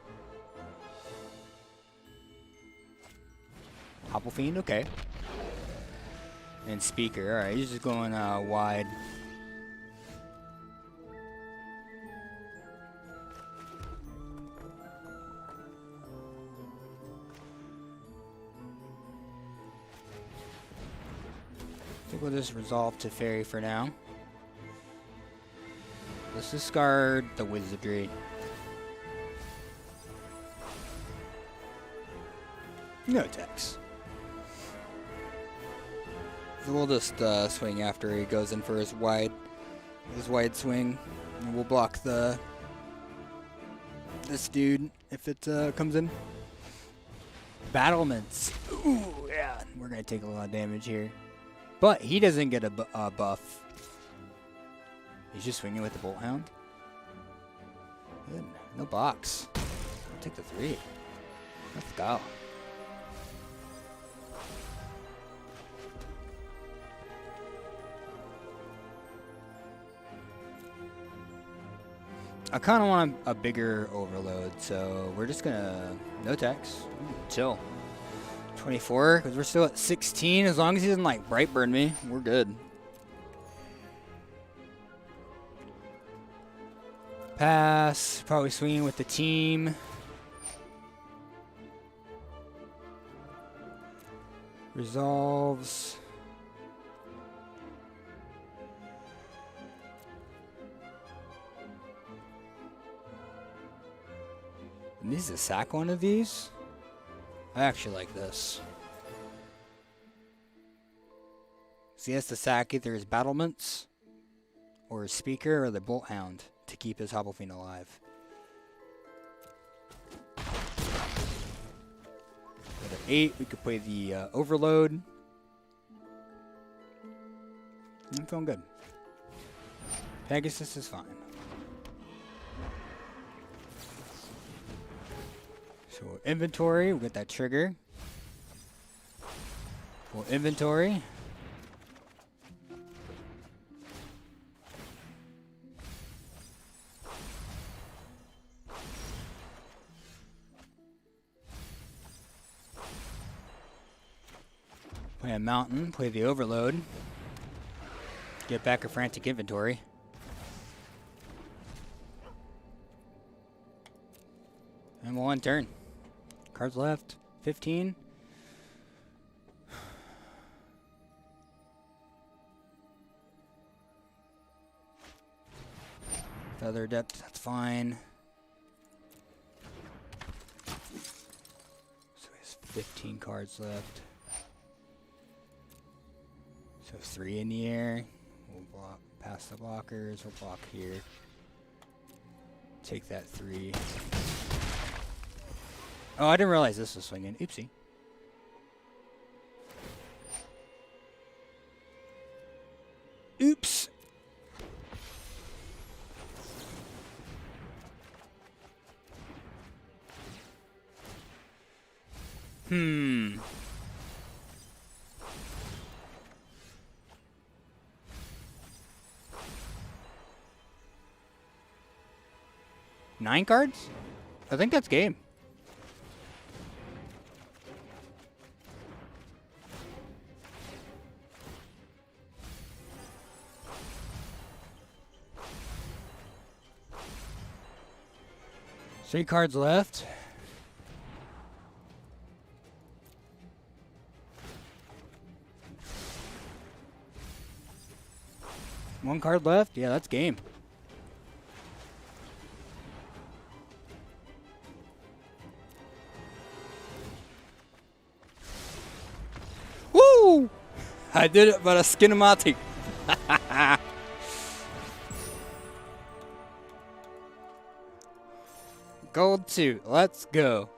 Hopple Fiend, okay. And Speaker, alright, he's just going wide. I think we'll just resolve to Fairy for now. Let's discard the Wizardry. No attacks. So we'll just swing after he goes in for his wide swing, and we'll block this dude if it comes in. Battlements. Ooh, yeah, we're gonna take a lot of damage here, but he doesn't get a buff. He's just swinging with the Bolt Hound. Good. No box. I'll take the 3. Let's go. I kind of want a bigger overload, so we're just gonna no tax, chill. 24, because we're still at 16. As long as he doesn't like Brightburn me, we're good. Pass, probably swinging with the team. Resolves. Needs to sack one of these. I actually like this. So he has to sack either his battlements or his Speaker or the Bolt Hound to keep his Hobble Fiend alive. At 8, we could play the Overload. I'm feeling good. Pegasus is fine. So we'll inventory, we'll get that trigger. We'll inventory. Play a mountain, play the Overload. Get back a frantic inventory. And we'll end turn. Cards left, 15. Feather Depth, that's fine. So he has 15 cards left. So 3 in the air. We'll block past the blockers. We'll block here. Take that 3. Oh, I didn't realize this was swinging. Oopsie. Oops. Hmm. Nine cards? I think that's game. Three cards left. One card left. Yeah, that's game. I did it, but a skinamati. Gold 2. Let's go.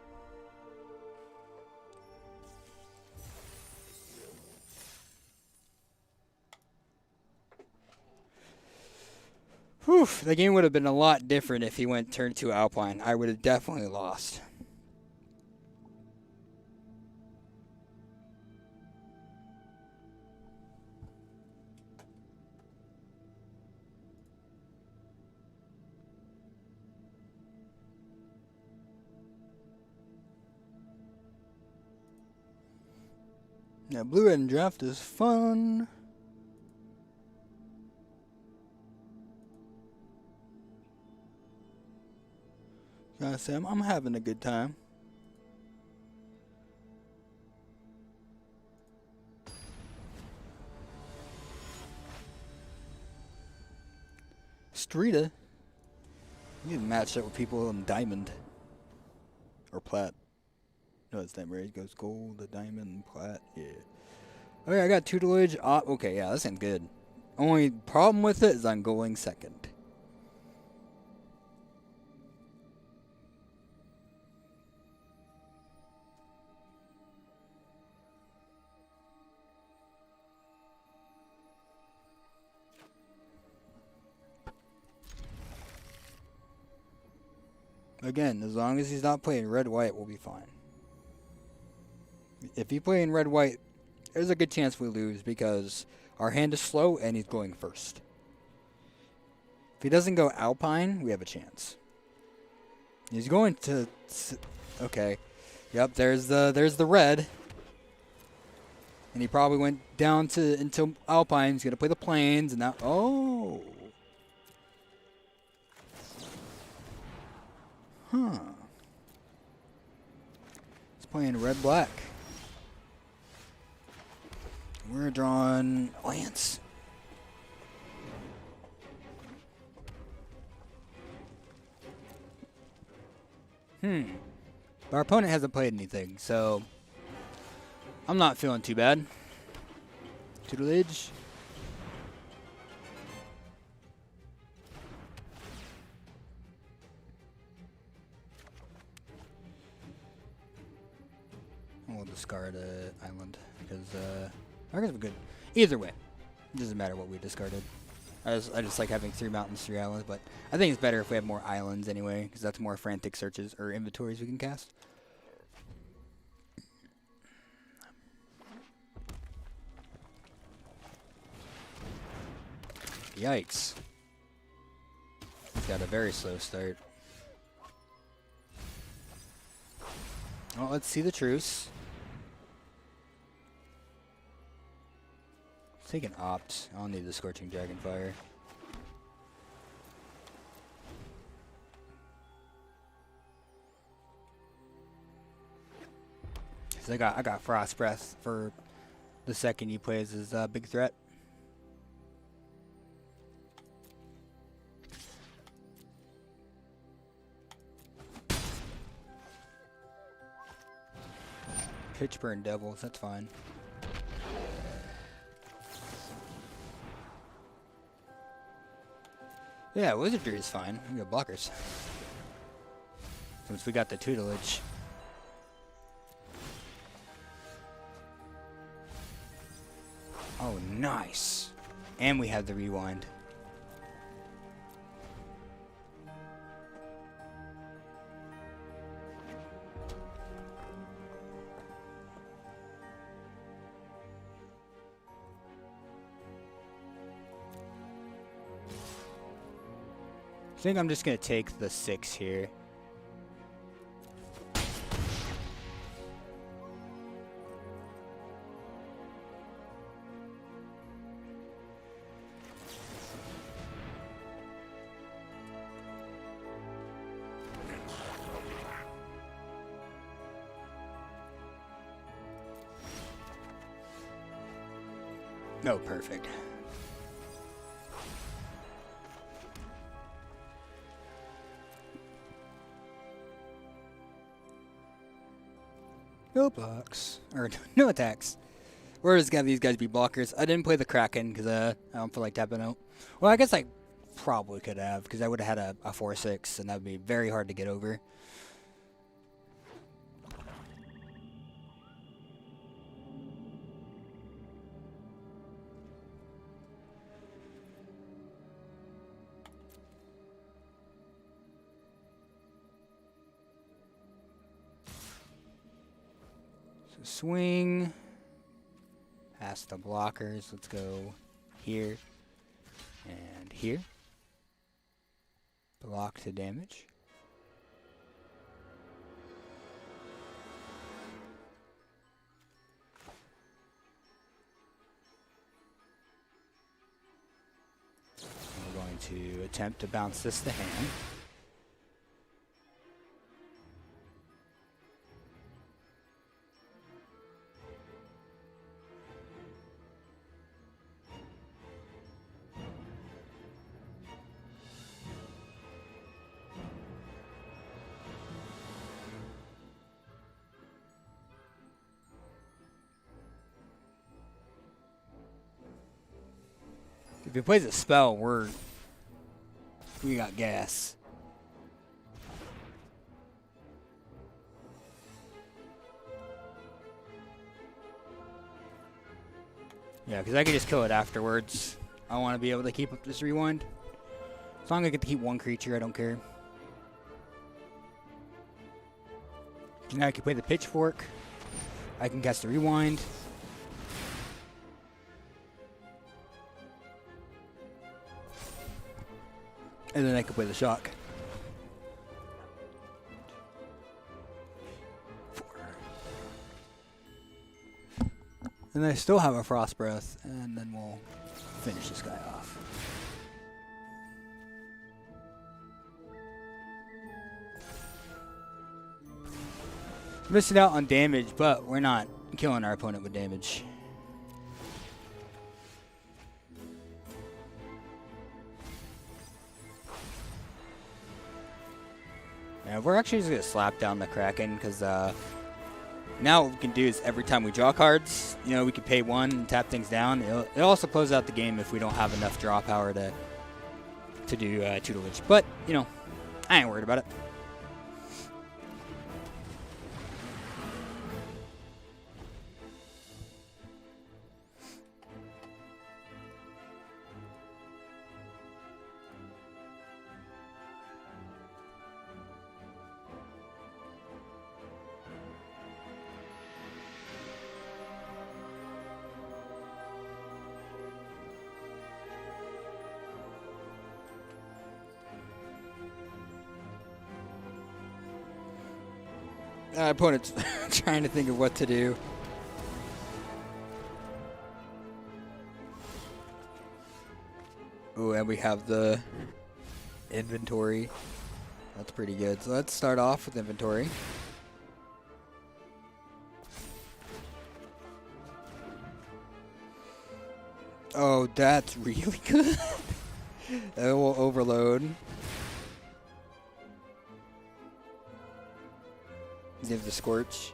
Whew, the game would have been a lot different if he went turn 2 Alpine. I would have definitely lost. Yeah, blue red and draft is fun. Gotta say, I'm having a good time. Streeta. You can match up with people in diamond. Or plat. No, it's not right. It goes gold, the diamond, plat. Yeah. Okay, I got tutelage. Okay, yeah, that sounds good. Only problem with it is I'm going second. Again, as long as he's not playing red-white, we'll be fine. If he playing red-white, there's a good chance we lose because our hand is slow and he's going first. If he doesn't go Alpine, we have a chance. He's going to... Okay. Yep, there's the red. And he probably went down to until Alpine. He's going to play the plains and now... Oh! Huh. He's playing red-black. We're drawing Lance. But our opponent hasn't played anything, so I'm not feeling too bad. Tutelage. We'll discard an island because I guess we're good. Either way, it doesn't matter what we discarded. I just like having 3 mountains, 3 islands, but I think it's better if we have more islands anyway, because that's more frantic searches or inventories we can cast. Yikes. He's got a very slow start. Well, let's see the truce. Let's take an opt. I don't need the Scorching Dragonfire. So I got Frost Breath for the second he plays his big threat. Pitchburn Devils, that's fine. Yeah, Wizardry is fine. We got blockers. Since we got the tutelage. Oh, nice. And we have the rewind. I think I'm just going to take the 6 here. Oh, perfect. No blocks. Or no attacks. We're just gonna have these guys be blockers. I didn't play the Kraken because I don't feel like tapping out. Well, I guess I probably could have because I would have had a 4/6 and that would be very hard to get over. So swing. Past the blockers. Let's go here and here. Block to damage. We're going to attempt to bounce this to hand. If he plays a spell, we got gas. Yeah, because I can just kill it afterwards. I want to be able to keep up this rewind. As long as I get to keep one creature, I don't care. Now I can play the pitchfork. I can cast the rewind. And then I can play the shock. 4. And I still have a frost breath, and then we'll finish this guy off. Missing out on damage, but we're not killing our opponent with damage. Yeah, we're actually just going to slap down the Kraken because now what we can do is every time we draw cards, you know, we can pay 1 and tap things down. It'll also close out the game if we don't have enough draw power to do tutelage. But, you know, I ain't worried about it. Opponent's trying to think of what to do. Oh, and we have the inventory. That's pretty good. So let's start off with inventory. Oh, that's really good. That will overload. Give the Scorch.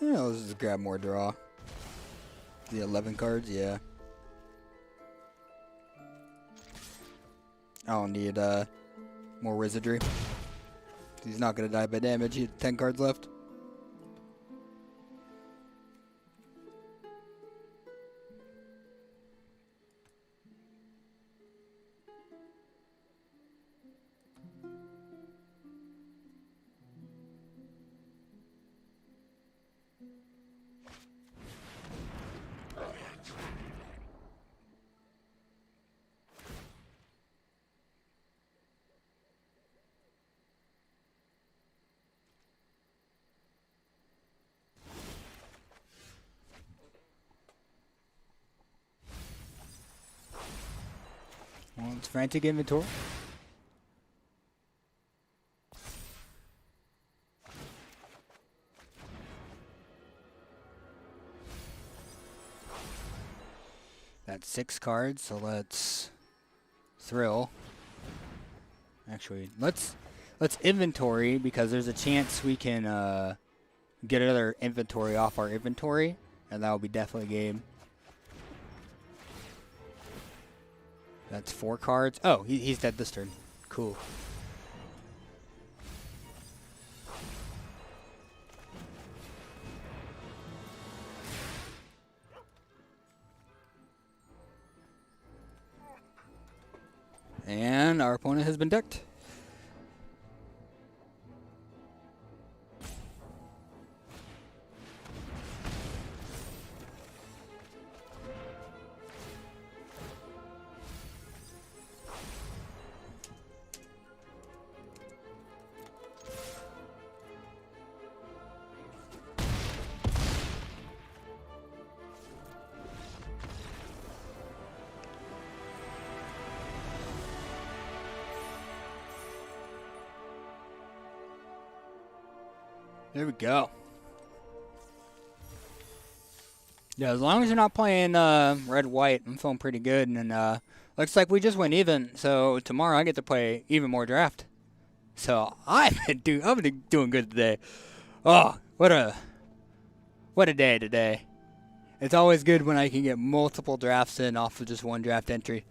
Yeah, let's just grab more draw. The 11 cards, yeah. I don't need more wizardry. He's not gonna die by damage. He had 10 cards left. Well, it's frantic inventory. That's 6 cards, so let's thrill. Actually, let's inventory, because there's a chance we can get another inventory off our inventory, and that will be definitely game. That's 4 cards. Oh, he's dead this turn. Cool. And our opponent has been decked. There we go. Yeah, as long as you're not playing red-white, I'm feeling pretty good. And looks like we just went even, so tomorrow I get to play even more draft. So I've been doing good today. Oh, what a day today. It's always good when I can get multiple drafts in off of just one draft entry.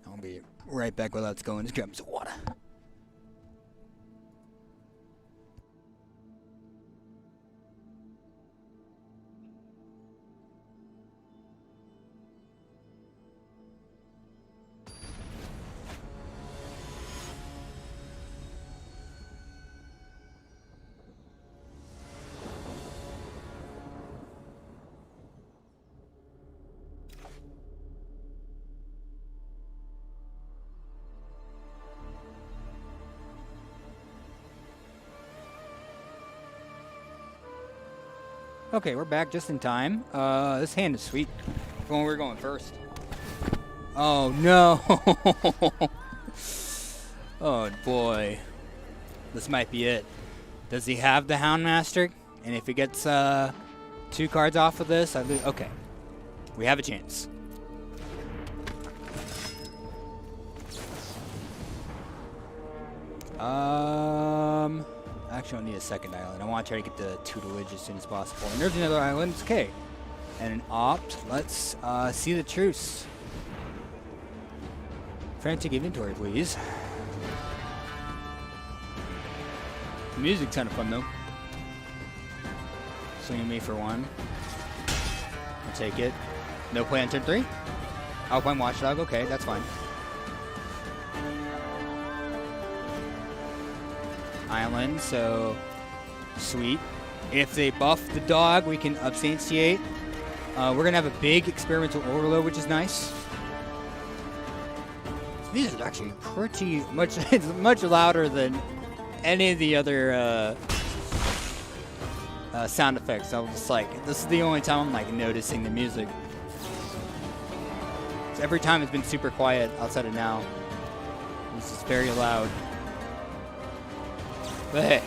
I'll be right back while that's going. Just grab some water. Okay, we're back just in time. This hand is sweet. We're going first. Oh, no. Oh, boy. This might be it. Does he have the Houndmaster? And if he gets 2 cards off of this, I lose. Okay. We have a chance. Actually, I don't need a second island. I want to try to get the tutelage as soon as possible. And there's another island. Okay. And an opt. Let's see the truce. Frantic inventory, please. The music's kind of fun, though. Swinging me for 1. I'll take it. No play on turn 3? Alpine Watchdog. Okay, that's fine. Island, so sweet. If they buff the dog, we can substantiate. We're going to have a big experimental overload, which is nice. This music is actually pretty much, it's much louder than any of the other sound effects. I was just like, this is the only time I'm like noticing the music. So every time it's been super quiet outside of now. This is very loud. But hey,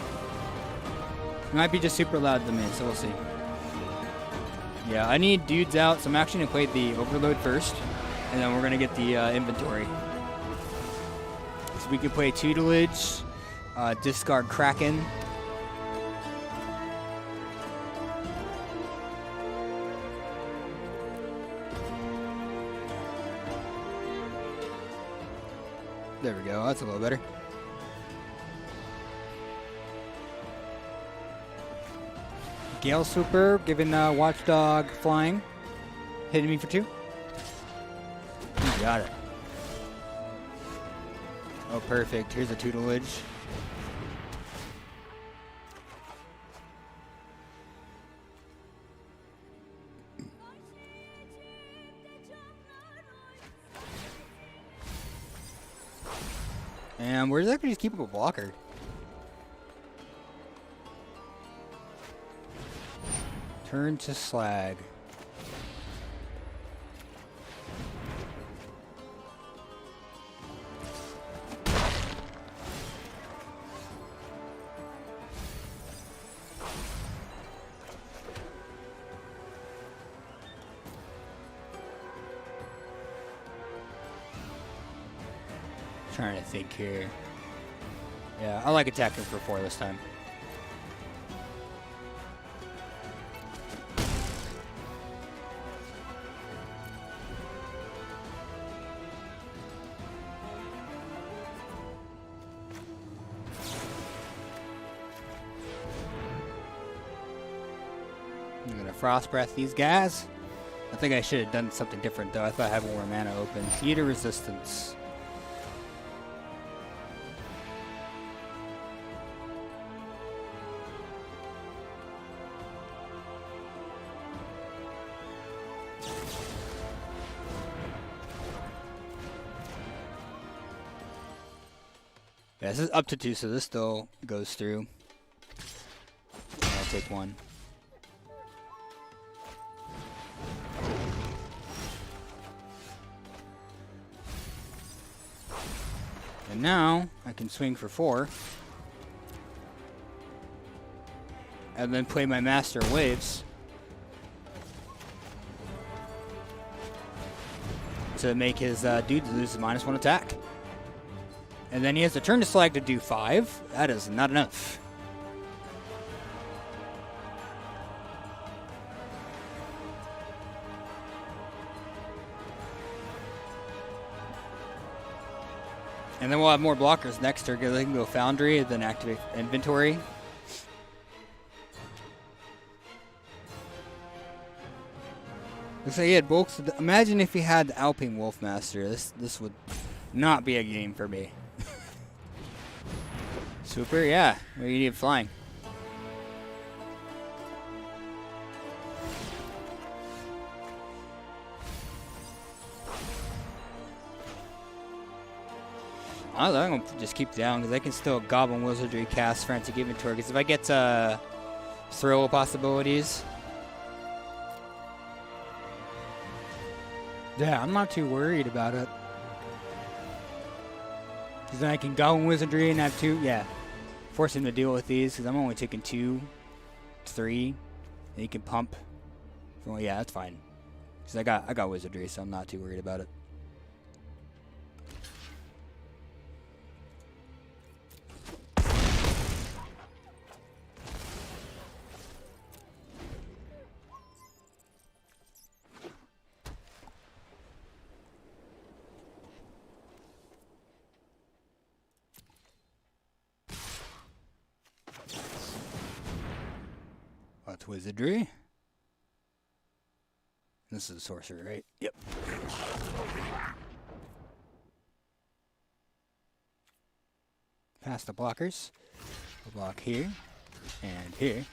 it might be just super loud to me, so we'll see. Yeah, I need dudes out, so I'm actually going to play the overload first, and then we're going to get the inventory. So we can play tutelage, discard Kraken. There we go, that's a little better. Gale Swooper, giving Watchdog flying. Hitting me for 2. You got it. Oh, perfect. Here's a tutelage. And where's that? Just keep up a blocker. Turn to Slag. Trying to think here. Yeah, I like attacking for 4 this time. I'm gonna Frost Breath these guys. I think I should have done something different though. I thought I had more mana open. Theater Resistance. Yeah, this is up to 2, so this still goes through. I'll take 1. And now I can swing for 4. And then play my Master Waves to make his dude lose -1 attack. And then he has a turn to select to do 5. That is not enough. And then we'll have more blockers next turn. They can go Foundry and then activate Inventory. Looks like he had bulks. Imagine if he had the Alpine Wolfmaster. This would not be a game for me. Super, yeah. What do you need flying? I don't know, I'm gonna just keep it down because I can still Goblin Wizardry cast Frantic Inventory. Because if I get Thrill possibilities, yeah, I'm not too worried about it. Because then I can Goblin Wizardry and have 2, yeah. Force him to deal with these because I'm only taking 2, 3. And he can pump. Well, yeah, that's fine. Because I got Wizardry, so I'm not too worried about it. That's Wizardry. This is a sorcerer, right? Yep. Past the blockers. We'll block here and here.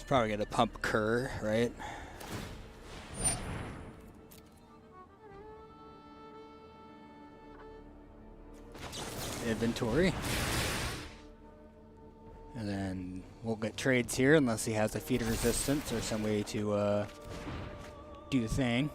Probably gonna pump Kerr, right? Inventory. And then we'll get trades here unless he has a feat of resistance or some way to do the thing.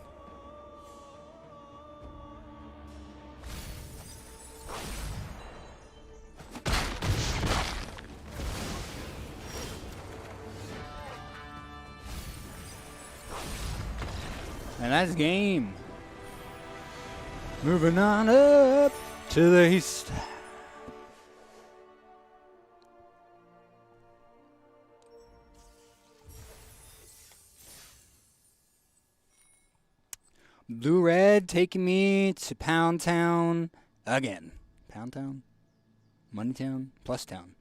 And that's game. Moving on up to the east. Blue-red taking me to Pound Town again. Pound Town? Money Town? Plus Town.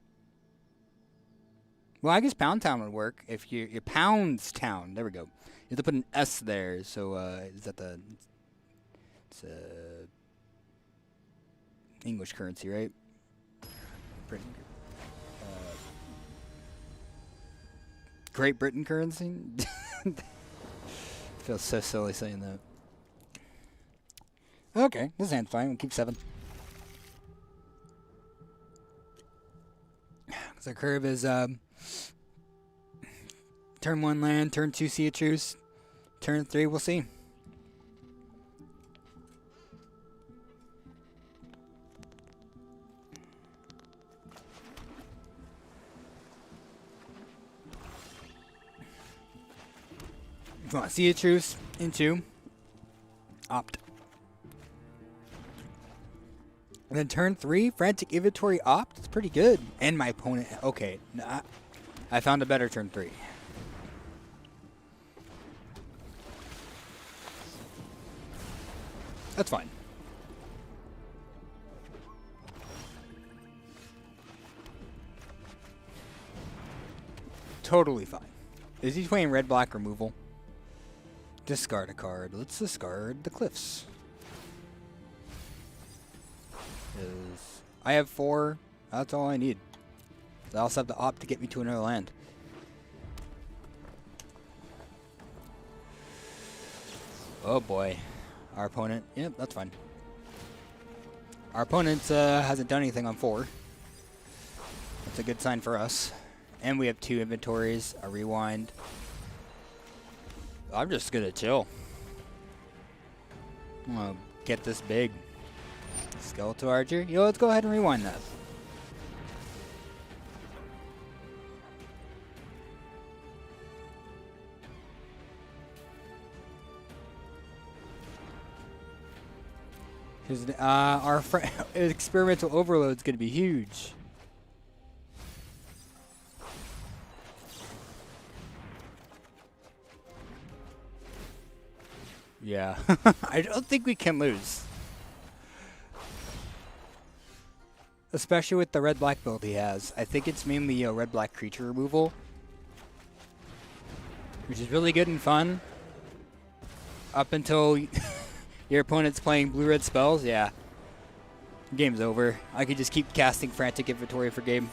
Well, I guess Pound Town would work if you're Pounds Town. There we go. You have to put an S there, so is that the... It's English currency, right? Britain. Great Britain currency? Feels so silly saying that. Okay, this hand's fine. We'll keep 7. So curve is turn 1 land, turn 2 see a truce, turn 3 we'll see. If you want to see the truth into opt. And then turn 3, frantic inventory opt. It's pretty good. And my opponent. Okay, I found a better turn 3. That's fine. Totally fine. Is he playing red-black removal? Discard a card. Let's discard the Cliffs. I have 4. That's all I need. I also have the opt to get me to another land. Oh boy. Our opponent. Yep, that's fine. Our opponent hasn't done anything on 4. That's a good sign for us. And we have 2 inventories, a rewind. I'm just gonna chill. I'm gonna get this big. Skeletal Archer. Yo, let's go ahead and rewind that. Our experimental overload is gonna be huge. Yeah, I don't think we can lose. Especially with the red-black build he has. I think it's mainly red-black creature removal. Which is really good and fun. Up until your opponent's playing blue-red spells, yeah. Game's over. I could just keep casting frantic inventory for game.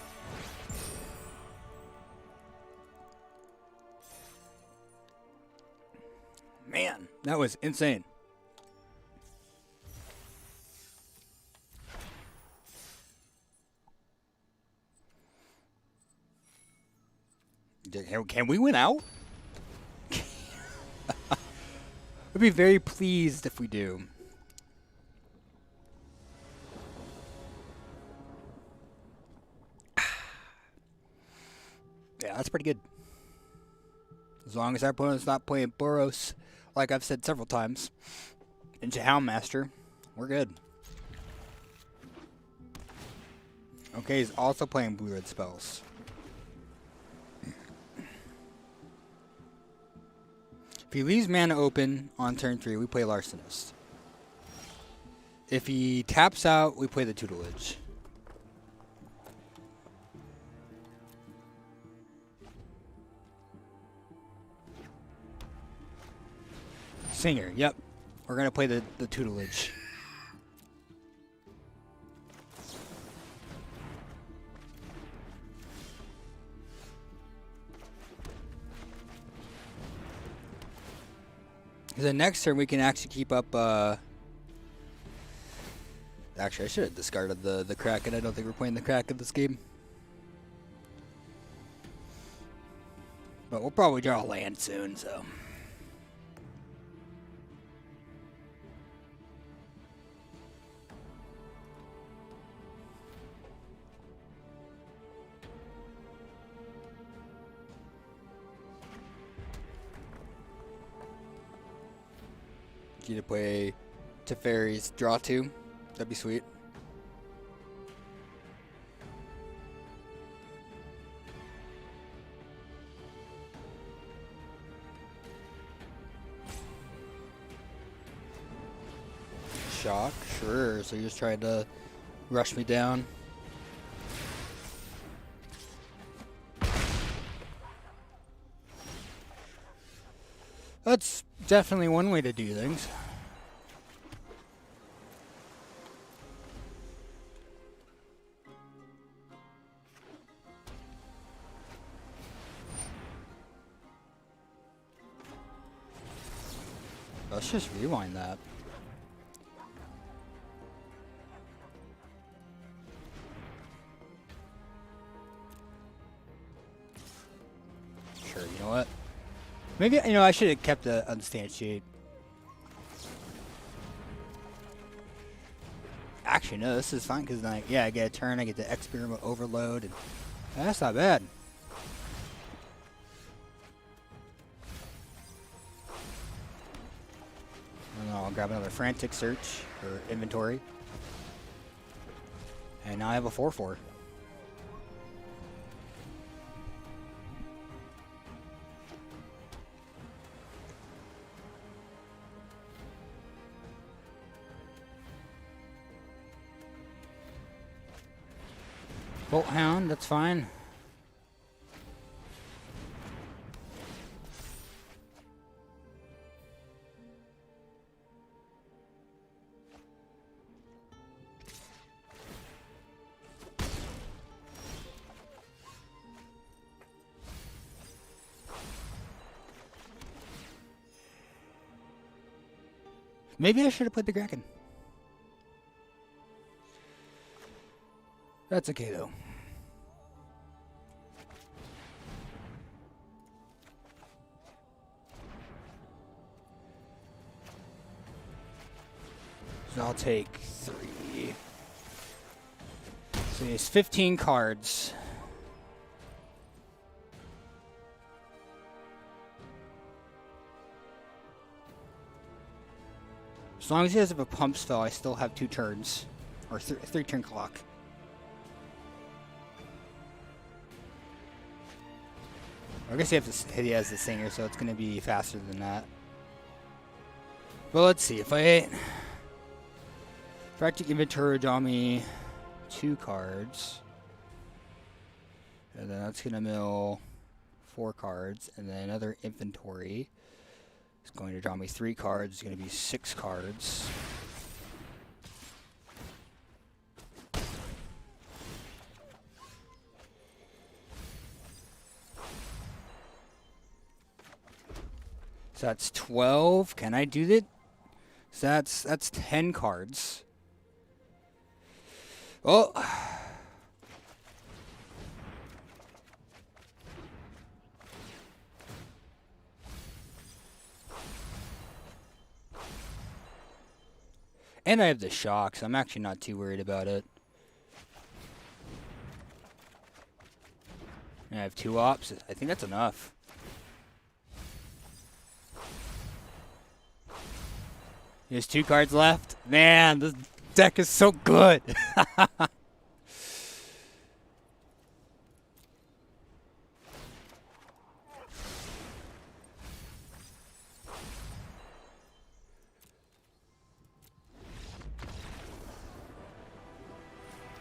Man, that was insane. Can we win out? I'd be very pleased if we do. Yeah, that's pretty good. As long as our opponent's not playing Boros, like I've said several times, into Houndmaster, we're good. Okay, he's also playing blue-red spells. If he leaves mana open on turn 3, we play Larcenist. If he taps out, we play the Tutelage. Singer, yep. We're going to play the Tutelage. The next turn we can actually keep up, actually I should have discarded the Kraken. I don't think we're playing the Kraken this game. But we'll probably draw a land soon, so. You to play Teferi's draw 2. That'd be sweet. Shock, sure. So you're just trying to rush me down. That's definitely one way to do things. Let's just rewind that. Sure, you know what? Maybe, I should have kept the unsubstantiate. Actually, no, this is fine because, I get a turn, I get the experiment overload, and that's not bad. grab another frantic search or inventory. And now I have a 4/4. Bolt Hound, that's fine. Maybe I should have played the Kraken. That's okay, though. So I'll take 3. So it's 15 cards. As long as he doesn't have a pump spell, I still have 2 turns. Or 3 turn clock. I guess he has the singer, so it's going to be faster than that. But let's see. If I Practic Inventory would draw me 2 cards. And then that's going to mill 4 cards. And then another inventory is going to draw me 3 cards. It's going to be 6 cards. So that's 12. Can I do that? So that's 10 cards. Oh. And I have the shock, so I'm actually not too worried about it. And I have 2 ops. I think that's enough. There's 2 cards left. Man, this deck is so good.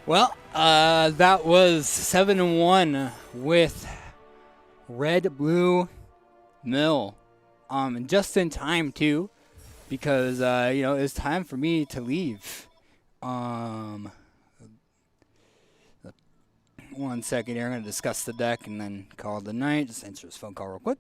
Well, that was 7-1 with Red Blue Mill. And just in time too, because it's time for me to leave. 1 second here, I'm gonna discuss the deck and then call it a night. Just answer this phone call real quick.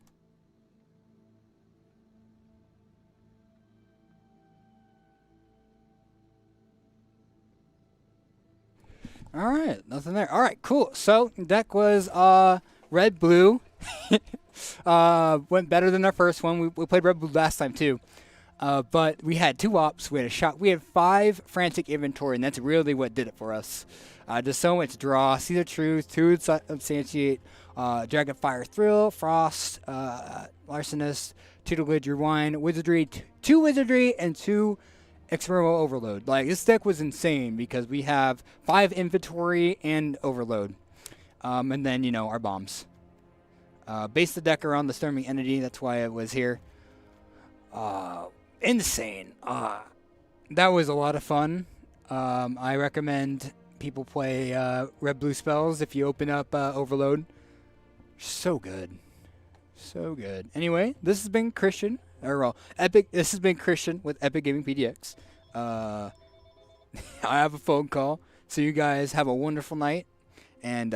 All right, nothing there. All right, cool. So deck was red blue. Went better than our first one. We played red blue last time too. But we had 2 ops. We had a shot. We had 5 frantic inventory, and that's really what did it for us. Just so much draw. See the Truth, 2 Substantiate, Dragonfire Thrill, Frost, Larcenist, 2 Ledger Wine, Wizardry, 2 Wizardry, and 2 Experimental Overload. Like, this deck was insane because we have 5 inventory and Overload. And then, our bombs. Base the deck around the Storming Entity. That's why it was here. Insane. That was a lot of fun. I recommend people play red-blue spells if you open up Overload. So good. So good. Anyway, this has been Kristian. Epic. This has been Kristian with Epic Gaming PDX. I have a phone call. So you guys have a wonderful night. And